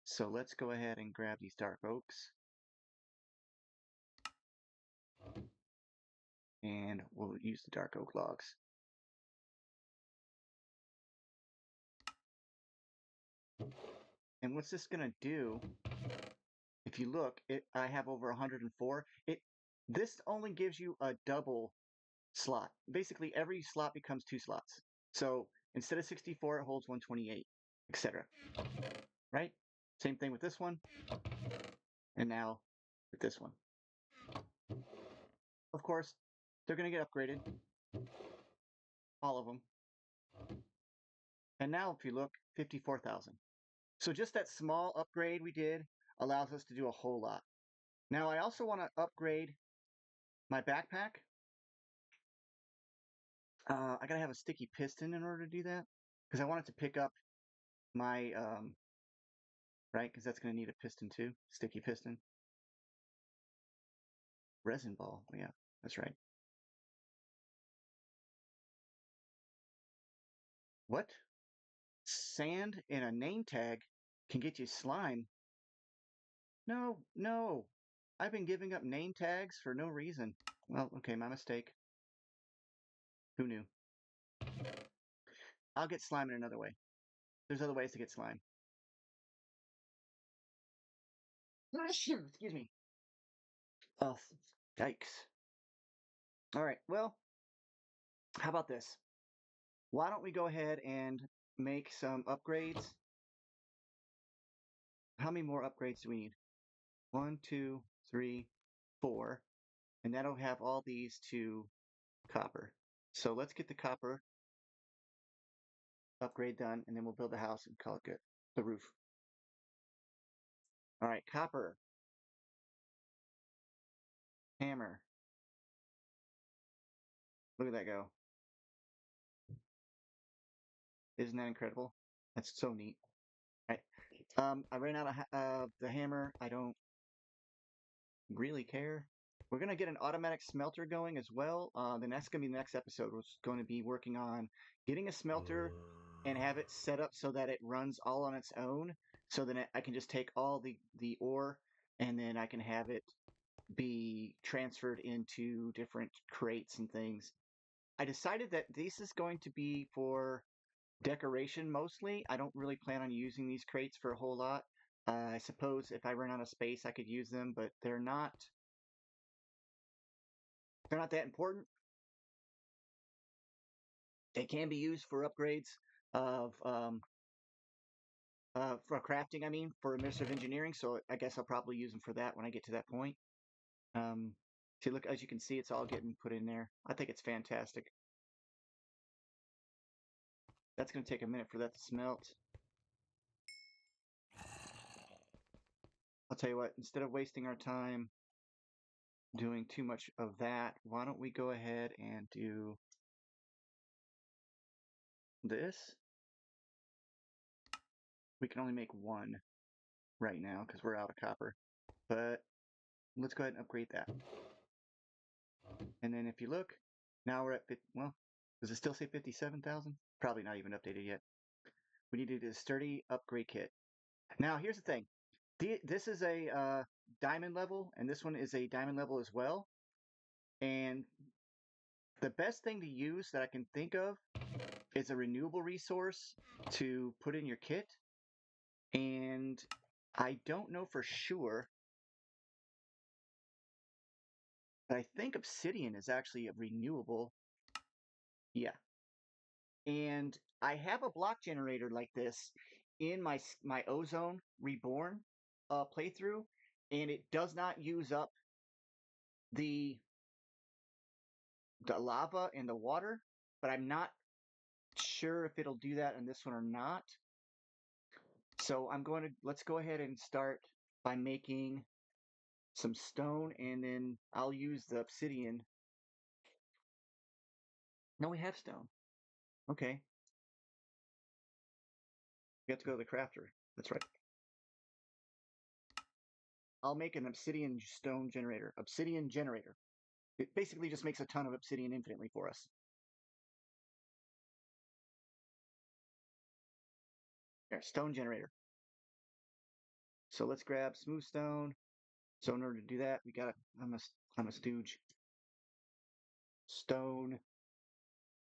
So let's go ahead and grab these dark oaks. And we'll use the dark oak logs. And what's this going to do If you look, I have over 104. This only gives you a double slot. Basically, every slot becomes two slots. So instead of 64, it holds 128, etc. Right? Same thing with this one, and now with this one. Of course, they're going to get upgraded, all of them. And now if you look, 54,000. So just that small upgrade we did allows us to do a whole lot. Now I also want to upgrade my backpack. I gotta have a sticky piston in order to do that because I want it to pick up my right, because that's gonna need a piston too, sticky piston. Resin ball, yeah, that's right. What? Sand and a name tag can get you slime? No, no. I've been giving up name tags for no reason. Well, okay, my mistake. Who knew? I'll get slime in another way. There's other ways to get slime. Excuse me. Oh, yikes. All right, well, how about this? Why don't we go ahead and make some upgrades? How many more upgrades do we need? 1, 2, 3, 4. And that'll have all these to copper. So let's get the copper upgrade done, and then we'll build the house and call it good. The roof. All right, copper. Hammer. Look at that go. Isn't that incredible? That's so neat. All right. I ran out of the hammer. I don't really care. We're going to get an automatic smelter going as well. Then that's going to be the next episode. We're going to be working on getting a smelter and have it set up so that it runs all on its own. So then I can just take all the ore and then I can have it be transferred into different crates and things. I decided that this is going to be for decoration mostly. I don't really plan on using these crates for a whole lot. I suppose if I run out of space, I could use them, but they're not that important. They can be used for upgrades of for crafting. I mean, for immersive engineering. So I guess I'll probably use them for that when I get to that point. Um, See, look, as you can see, it's all getting put in there. I think it's fantastic. That's going to take a minute for that to smelt. I'll tell you what, instead of wasting our time doing too much of that, why don't we go ahead and do this? We can only make one right now because we're out of copper, but let's go ahead and upgrade that. And then if you look, now we're at, well, does it still say 57,000? Probably not even updated yet. We needed a sturdy upgrade kit. Now, here's the thing. This is a diamond level, and this one is a diamond level as well. And the best thing to use that I can think of is a renewable resource to put in your kit. And I don't know for sure, but I think obsidian is actually a renewable. Yeah. And I have a block generator like this in my Ozone Reborn playthrough, and it does not use up the lava and the water, but I'm not sure if it'll do that in this one or not. So let's go ahead and start by making some stone, and then I'll use the obsidian. No, we have stone. Okay. We have to go to the crafter. That's right. I'll make an obsidian stone generator. Obsidian generator. It basically just makes a ton of obsidian infinitely for us. There, stone generator. So let's grab smooth stone. So in order to do that, I'm a stooge. Stone.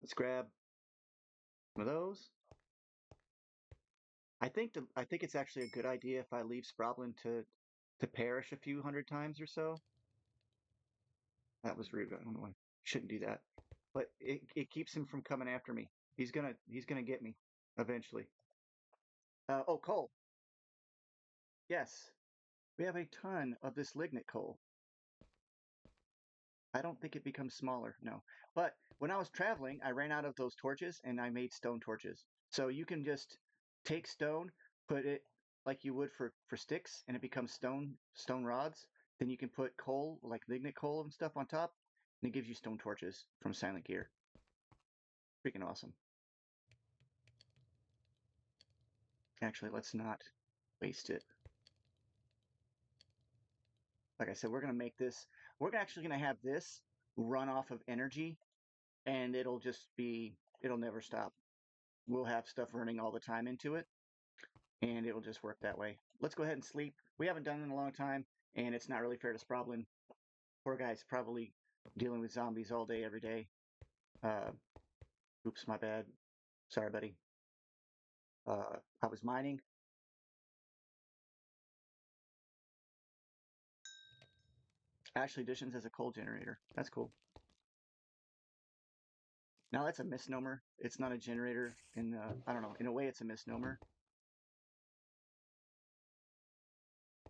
Let's grab one of those. I think it's actually a good idea if I leave Sproblin to to perish a few hundred times or so. That was rude. I don't know why. Shouldn't do that. But it keeps him from coming after me. He's gonna get me eventually. Oh, coal. Yes, we have a ton of this lignite coal. I don't think it becomes smaller, no. But when I was traveling, I ran out of those torches and I made stone torches. So you can just take stone, put it like you would for sticks, and it becomes stone rods. Then you can put coal, like lignite coal and stuff on top, and it gives you stone torches from Silent Gear. Freaking awesome. Actually, let's not waste it. Like I said, we're gonna make this. We're actually gonna have this run off of energy, and it'll never stop. We'll have stuff running all the time into it, and it'll just work that way. Let's go ahead and sleep. We haven't done it in a long time, and it's not really fair to Sproblin. Poor guy's probably dealing with zombies all day, every day. Uh, oops, my bad. Sorry, buddy. I was mining. Ashley Additions as a coal generator. That's cool. Now that's a misnomer. It's not a generator. I don't know. In a way, it's a misnomer.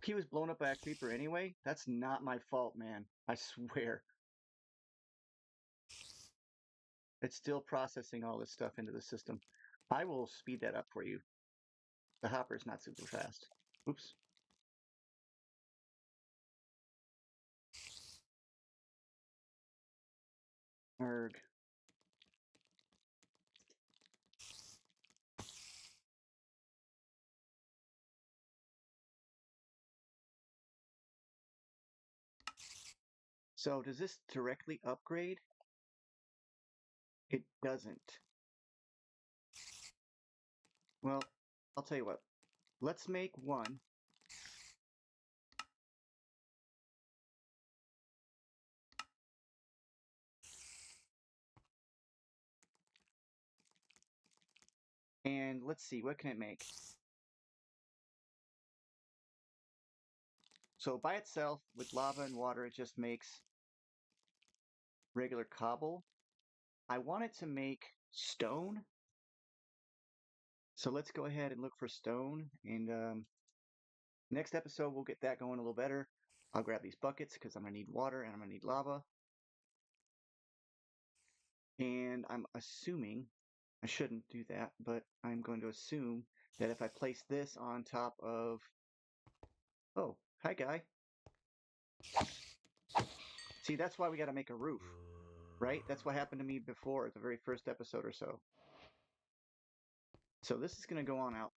He was blown up by a creeper anyway. That's not my fault, man. I swear. It's still processing all this stuff into the system. I will speed that up for you. The hopper's not super fast. Oops. Erg. So does this directly upgrade? It doesn't. Well, I'll tell you what. Let's make one. And let's see, what can it make? So by itself, with lava and water, it just makes regular cobble. I want it to make stone. So let's go ahead and look for stone. And next episode, we'll get that going a little better. I'll grab these buckets because I'm going to need water and I'm going to need lava. And I'm assuming, I shouldn't do that, but I'm going to assume that if I place this on top of... Oh, hi, guy. See, that's why we got to make a roof, right? That's what happened to me before, the very first episode or so. So this is going to go on out.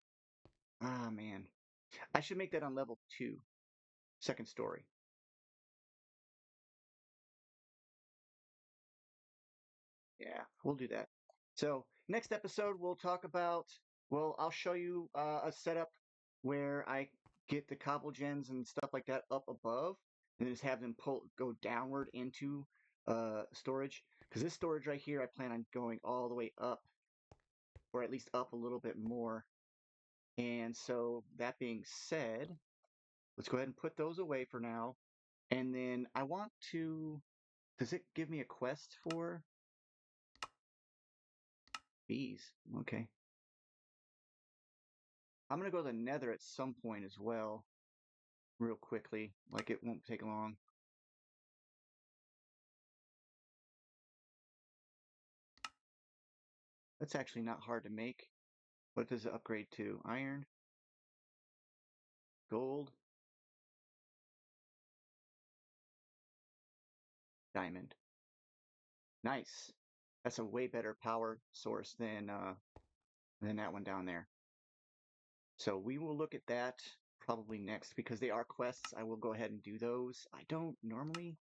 Ah, man. I should make that on level 2, second story. Yeah, we'll do that. So next episode, we'll talk about, well, I'll show you a setup where I get the cobble gens and stuff like that up above and then just have them go downward into storage. Because this storage right here, I plan on going all the way up, or at least up a little bit more. And so that being said, let's go ahead and put those away for now. And then I want to, does it give me a quest for bees? Okay. I'm going to go to the nether at some point as well, real quickly. Like, it won't take long. That's actually not hard to make. What does it upgrade to? Iron? Gold? Diamond. Nice. That's a way better power source than that one down there. So we will look at that probably next because they are quests. I will go ahead and do those. I don't normally.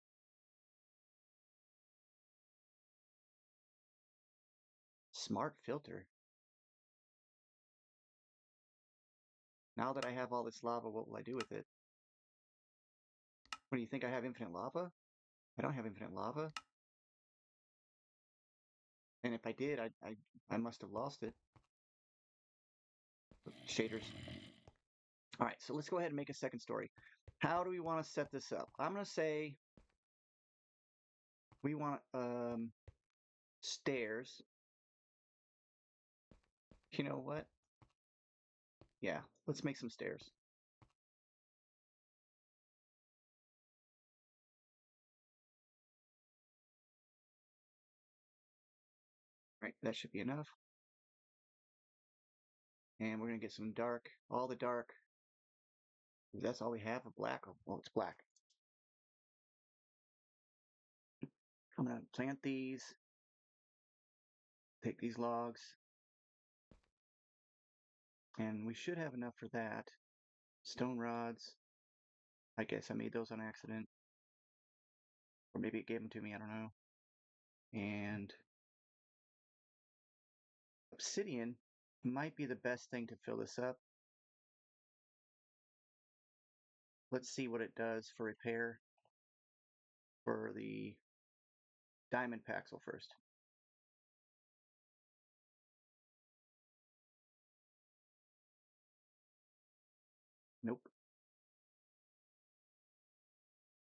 Smart filter. Now that I have all this lava, what will I do with it? What do you think? I have infinite lava? I don't have infinite lava. And if I did, I must have lost it. Shaders. All right, so let's go ahead and make a second story. How do we want to set this up? I'm going to say we want stairs. You know what? Yeah, let's make some stairs. Right, that should be enough. And we're going to get some dark, all the dark. That's all we have of black. Oh, it's black. I'm going to plant these. Take these logs. And we should have enough for that. Stone rods. I guess I made those on accident. Or maybe it gave them to me, I don't know. And obsidian might be the best thing to fill this up. Let's see what it does for repair for the diamond paxel first. Nope.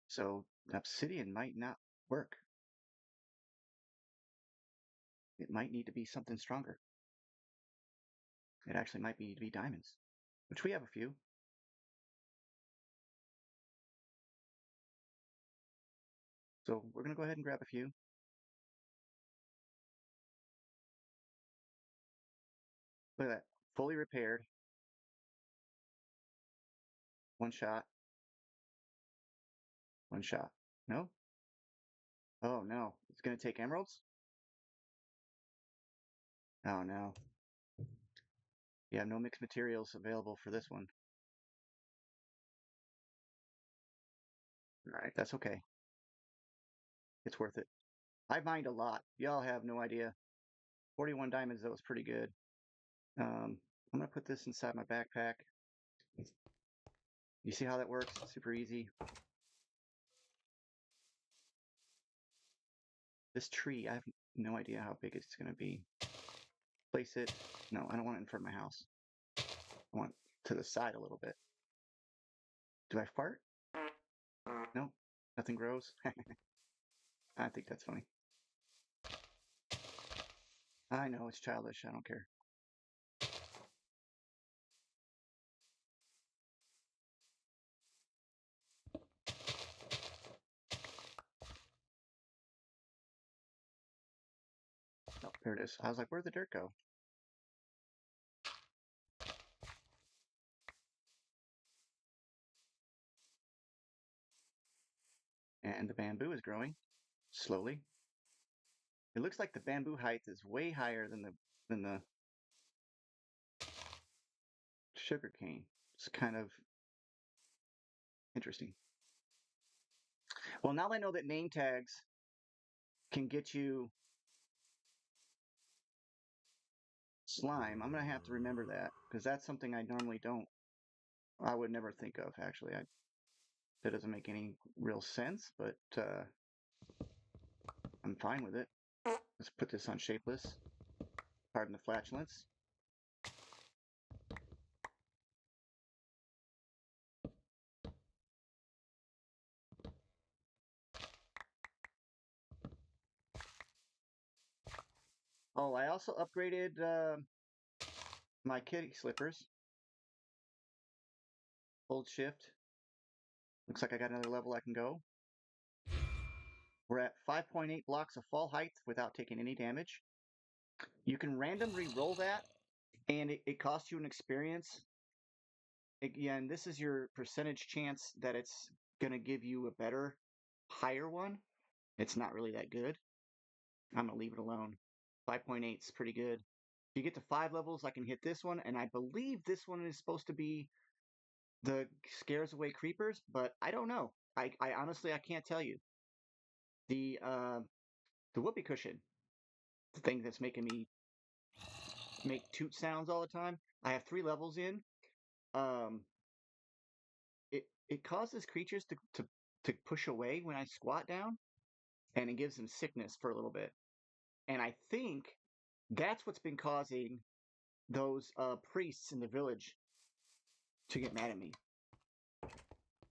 So obsidian might not work. It might need to be something stronger. It actually might need to be diamonds, which we have a few. So we're going to go ahead and grab a few. Look at that. Fully repaired. One shot. One shot. No? Oh no. It's going to take emeralds? Oh no. Yeah, no mixed materials available for this one. Alright, that's okay. It's worth it. I mined a lot. Y'all have no idea. 41 diamonds, that was pretty good. I'm going to put this inside my backpack. You see how that works? Super easy. This tree, I have no idea how big it's going to be. Place it. No, I don't want it in front of my house. I want it to the side a little bit. Do I fart? No, nothing grows. I think that's funny. I know it's childish. I don't care. Oh, there it is. I was like, where'd the dirt go? And the bamboo is growing slowly. It looks like the bamboo height is way higher than the sugar cane. It's kind of interesting. Well, now I know that name tags can get you slime. I'm gonna have to remember that because that's something I normally don't. I would never think of actually. That doesn't make any real sense, but I'm fine with it. Let's put this on shapeless. Pardon the flatulence. Oh, I also upgraded my kitty slippers. Hold shift. Looks like I got another level I can go. We're at 5.8 blocks of fall height without taking any damage. You can random re-roll that, and it costs you an experience. Again, this is your percentage chance that it's going to give you a better, higher one. It's not really that good. I'm going to leave it alone. 5.8 is pretty good. If you get to 5 levels, I can hit this one, and I believe this one is supposed to be the scares away creepers, but I don't know. I honestly I can't tell you. The whoopee cushion, the thing that's making me make toot sounds all the time. I have 3 levels in. Um, it causes creatures to push away when I squat down, and it gives them sickness for a little bit. And I think that's what's been causing those priests in the village to get mad at me.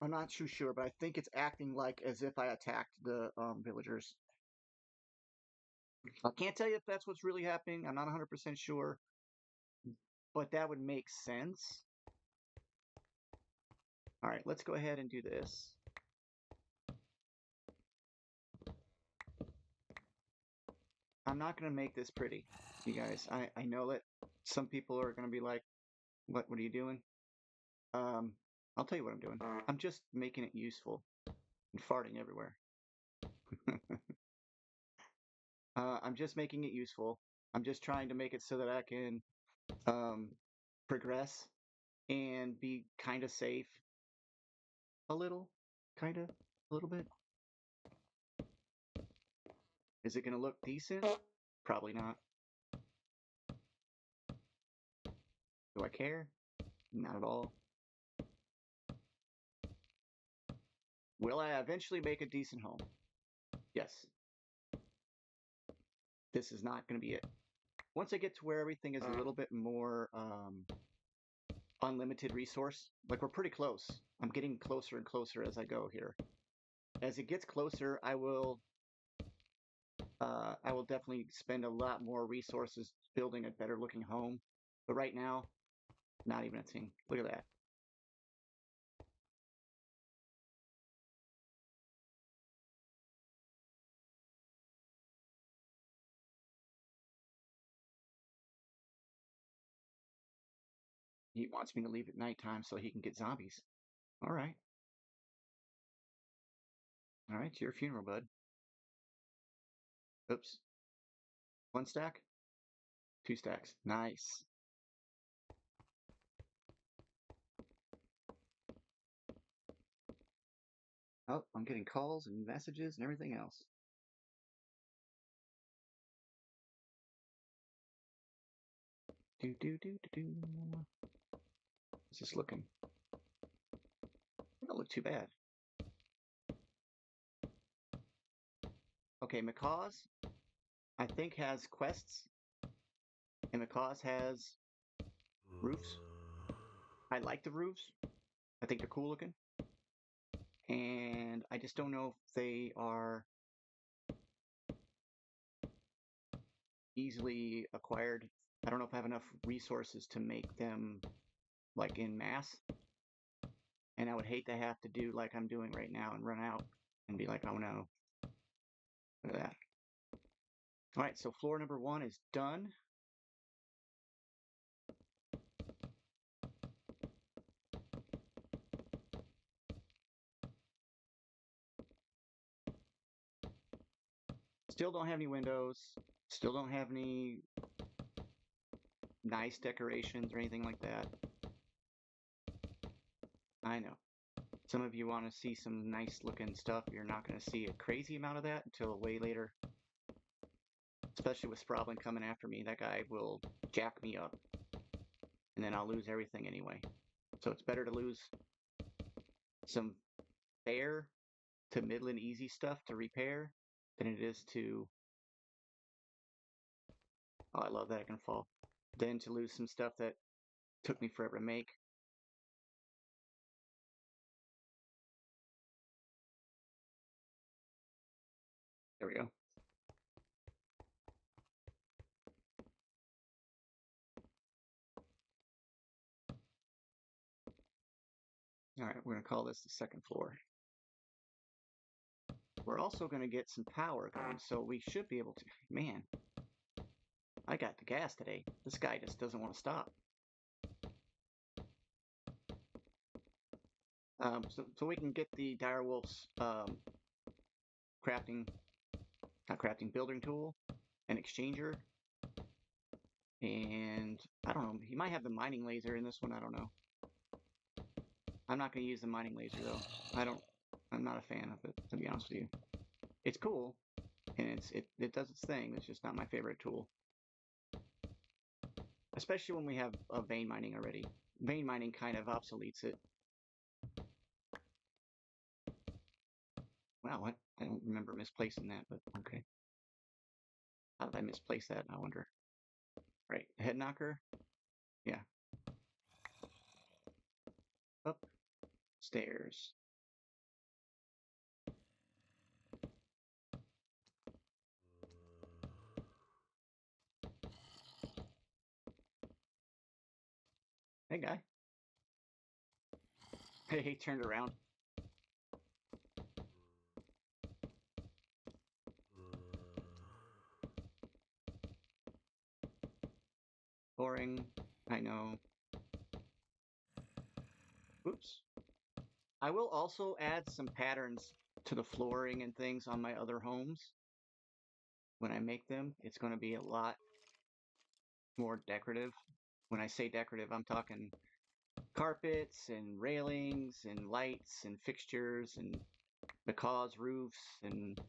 I'm not too sure, but I think it's acting like as if I attacked the villagers. I can't tell you if that's what's really happening. I'm not 100% sure, but that would make sense. All right, let's go ahead and do this. I'm not going to make this pretty, you guys. I know that some people are going to be like, what are you doing? I'll tell you what I'm doing. I'm just making it useful and farting everywhere. I'm just making it useful. I'm just trying to make it so that I can um, progress and be kind of safe. A little, kind of, a little bit. Is it going to look decent? Probably not. Do I care? Not at all. Will I eventually make a decent home? Yes. This is not going to be it. Once I get to where everything is a little bit more unlimited resource, like we're pretty close. I'm getting closer and closer as I go here. As it gets closer, I will definitely spend a lot more resources building a better looking home. But right now, not even a thing. Look at that. He wants me to leave at nighttime so he can get zombies. All right. All right, to your funeral, bud. Oops. One stack? Two stacks. Nice. Oh, I'm getting calls and messages and everything else. Do do do do do. How's this looking? Don't look too bad. Okay, Macaw's, I think, has quests, and Macaw's has roofs. I like the roofs. I think they're cool looking. And I just don't know if they are easily acquired. I don't know if I have enough resources to make them like in mass. And I would hate to have to do like I'm doing right now and run out and be like, oh no. Look at that. All right, so floor number 1 is done. Still don't have any windows. Still don't have any nice decorations or anything like that. I know. Some of you want to see some nice looking stuff. You're not going to see a crazy amount of that until way later. Especially with Sproblin coming after me. That guy will jack me up. And then I'll lose everything anyway. So it's better to lose some fair to middling easy stuff to repair than it is to... Oh, I love that it can fall. Than to lose some stuff that took me forever to make. There we go. All right, we're going to call this the second floor. We're also going to get some power going, so we should be able to... Man, I got the gas today. This guy just doesn't want to stop. So we can get the direwolf's building tool, an exchanger, and I don't know, he might have the mining laser in this one, I don't know. I'm not going to use the mining laser though. I'm not a fan of it, to be honest with you. It's cool, and it does its thing, it's just not my favorite tool. Especially when we have vein mining already. Vein mining kind of obsoletes it. Wow, what? I don't remember misplacing that, but okay. How did I misplace that, I wonder? Right, head knocker? Yeah. Up, stairs. Hey, guy. Hey, he turned around. Boring. I know. Oops. I will also add some patterns to the flooring and things on my other homes. When I make them, it's going to be a lot more decorative. When I say decorative, I'm talking carpets and railings and lights and fixtures and macaws roofs and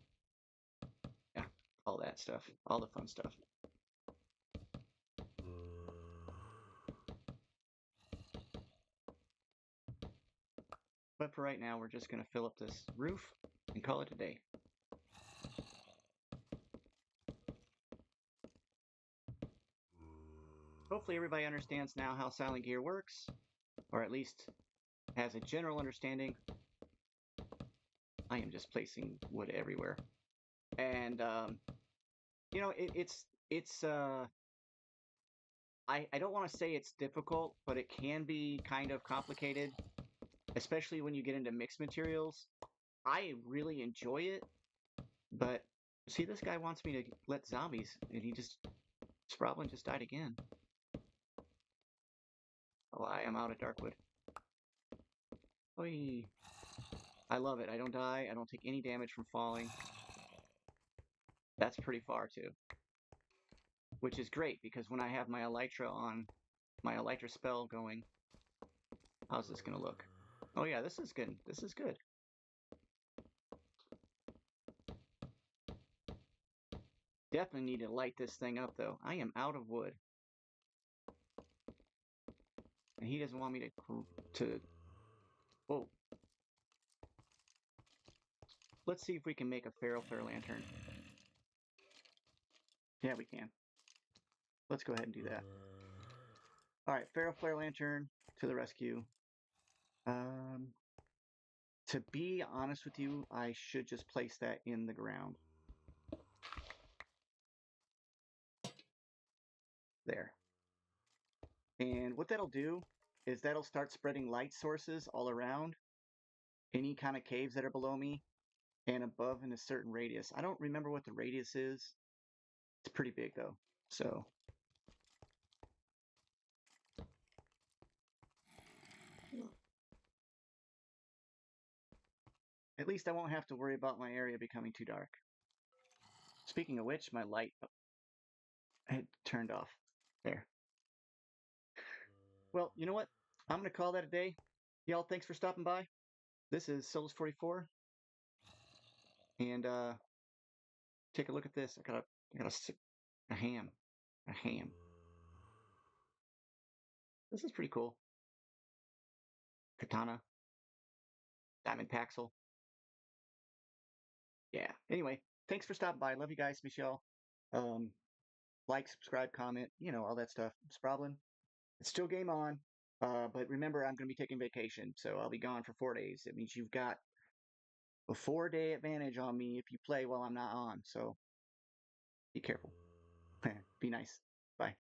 yeah, all that stuff, all the fun stuff. But for right now, we're just going to fill up this roof and call it a day. Hopefully everybody understands now how Silent Gear works, or at least has a general understanding. I am just placing wood everywhere. And, you know, I don't want to say it's difficult, but it can be kind of complicated, especially when you get into mixed materials. I really enjoy it, but see, this guy wants me to let zombies, and Sproblin just died again. Oh, I am out of Darkwood. Oy. I love it. I don't die. I don't take any damage from falling. That's pretty far, too. Which is great, because when I have my Elytra on, my Elytra spell going, how's this going to look? Oh yeah, this is good. This is good. Definitely need to light this thing up, though. I am out of wood. And he doesn't want me to... Whoa. Let's see if we can make a feral flare lantern. Yeah, we can. Let's go ahead and do that. Alright, feral flare lantern to the rescue. To be honest with you, I should just place that in the ground. There. And what that'll do is that'll start spreading light sources all around any kind of caves that are below me and above in a certain radius. I don't remember what the radius is. It's pretty big though. So at least I won't have to worry about my area becoming too dark. Speaking of which, my light had turned off. There. Well, you know what? I'm going to call that a day. Y'all, thanks for stopping by. This is Souls44. And take a look at this. I got a ham. A ham. This is pretty cool. Katana. Diamond Paxel. Yeah. Anyway, thanks for stopping by. Love you guys. Miss y'all. Like, subscribe, comment, you know, all that stuff. Sproblin. It's still game on. But remember, I'm going to be taking vacation, so I'll be gone for 4 days. It means you've got a 4-day advantage on me if you play while I'm not on. So be careful. Be nice. Bye.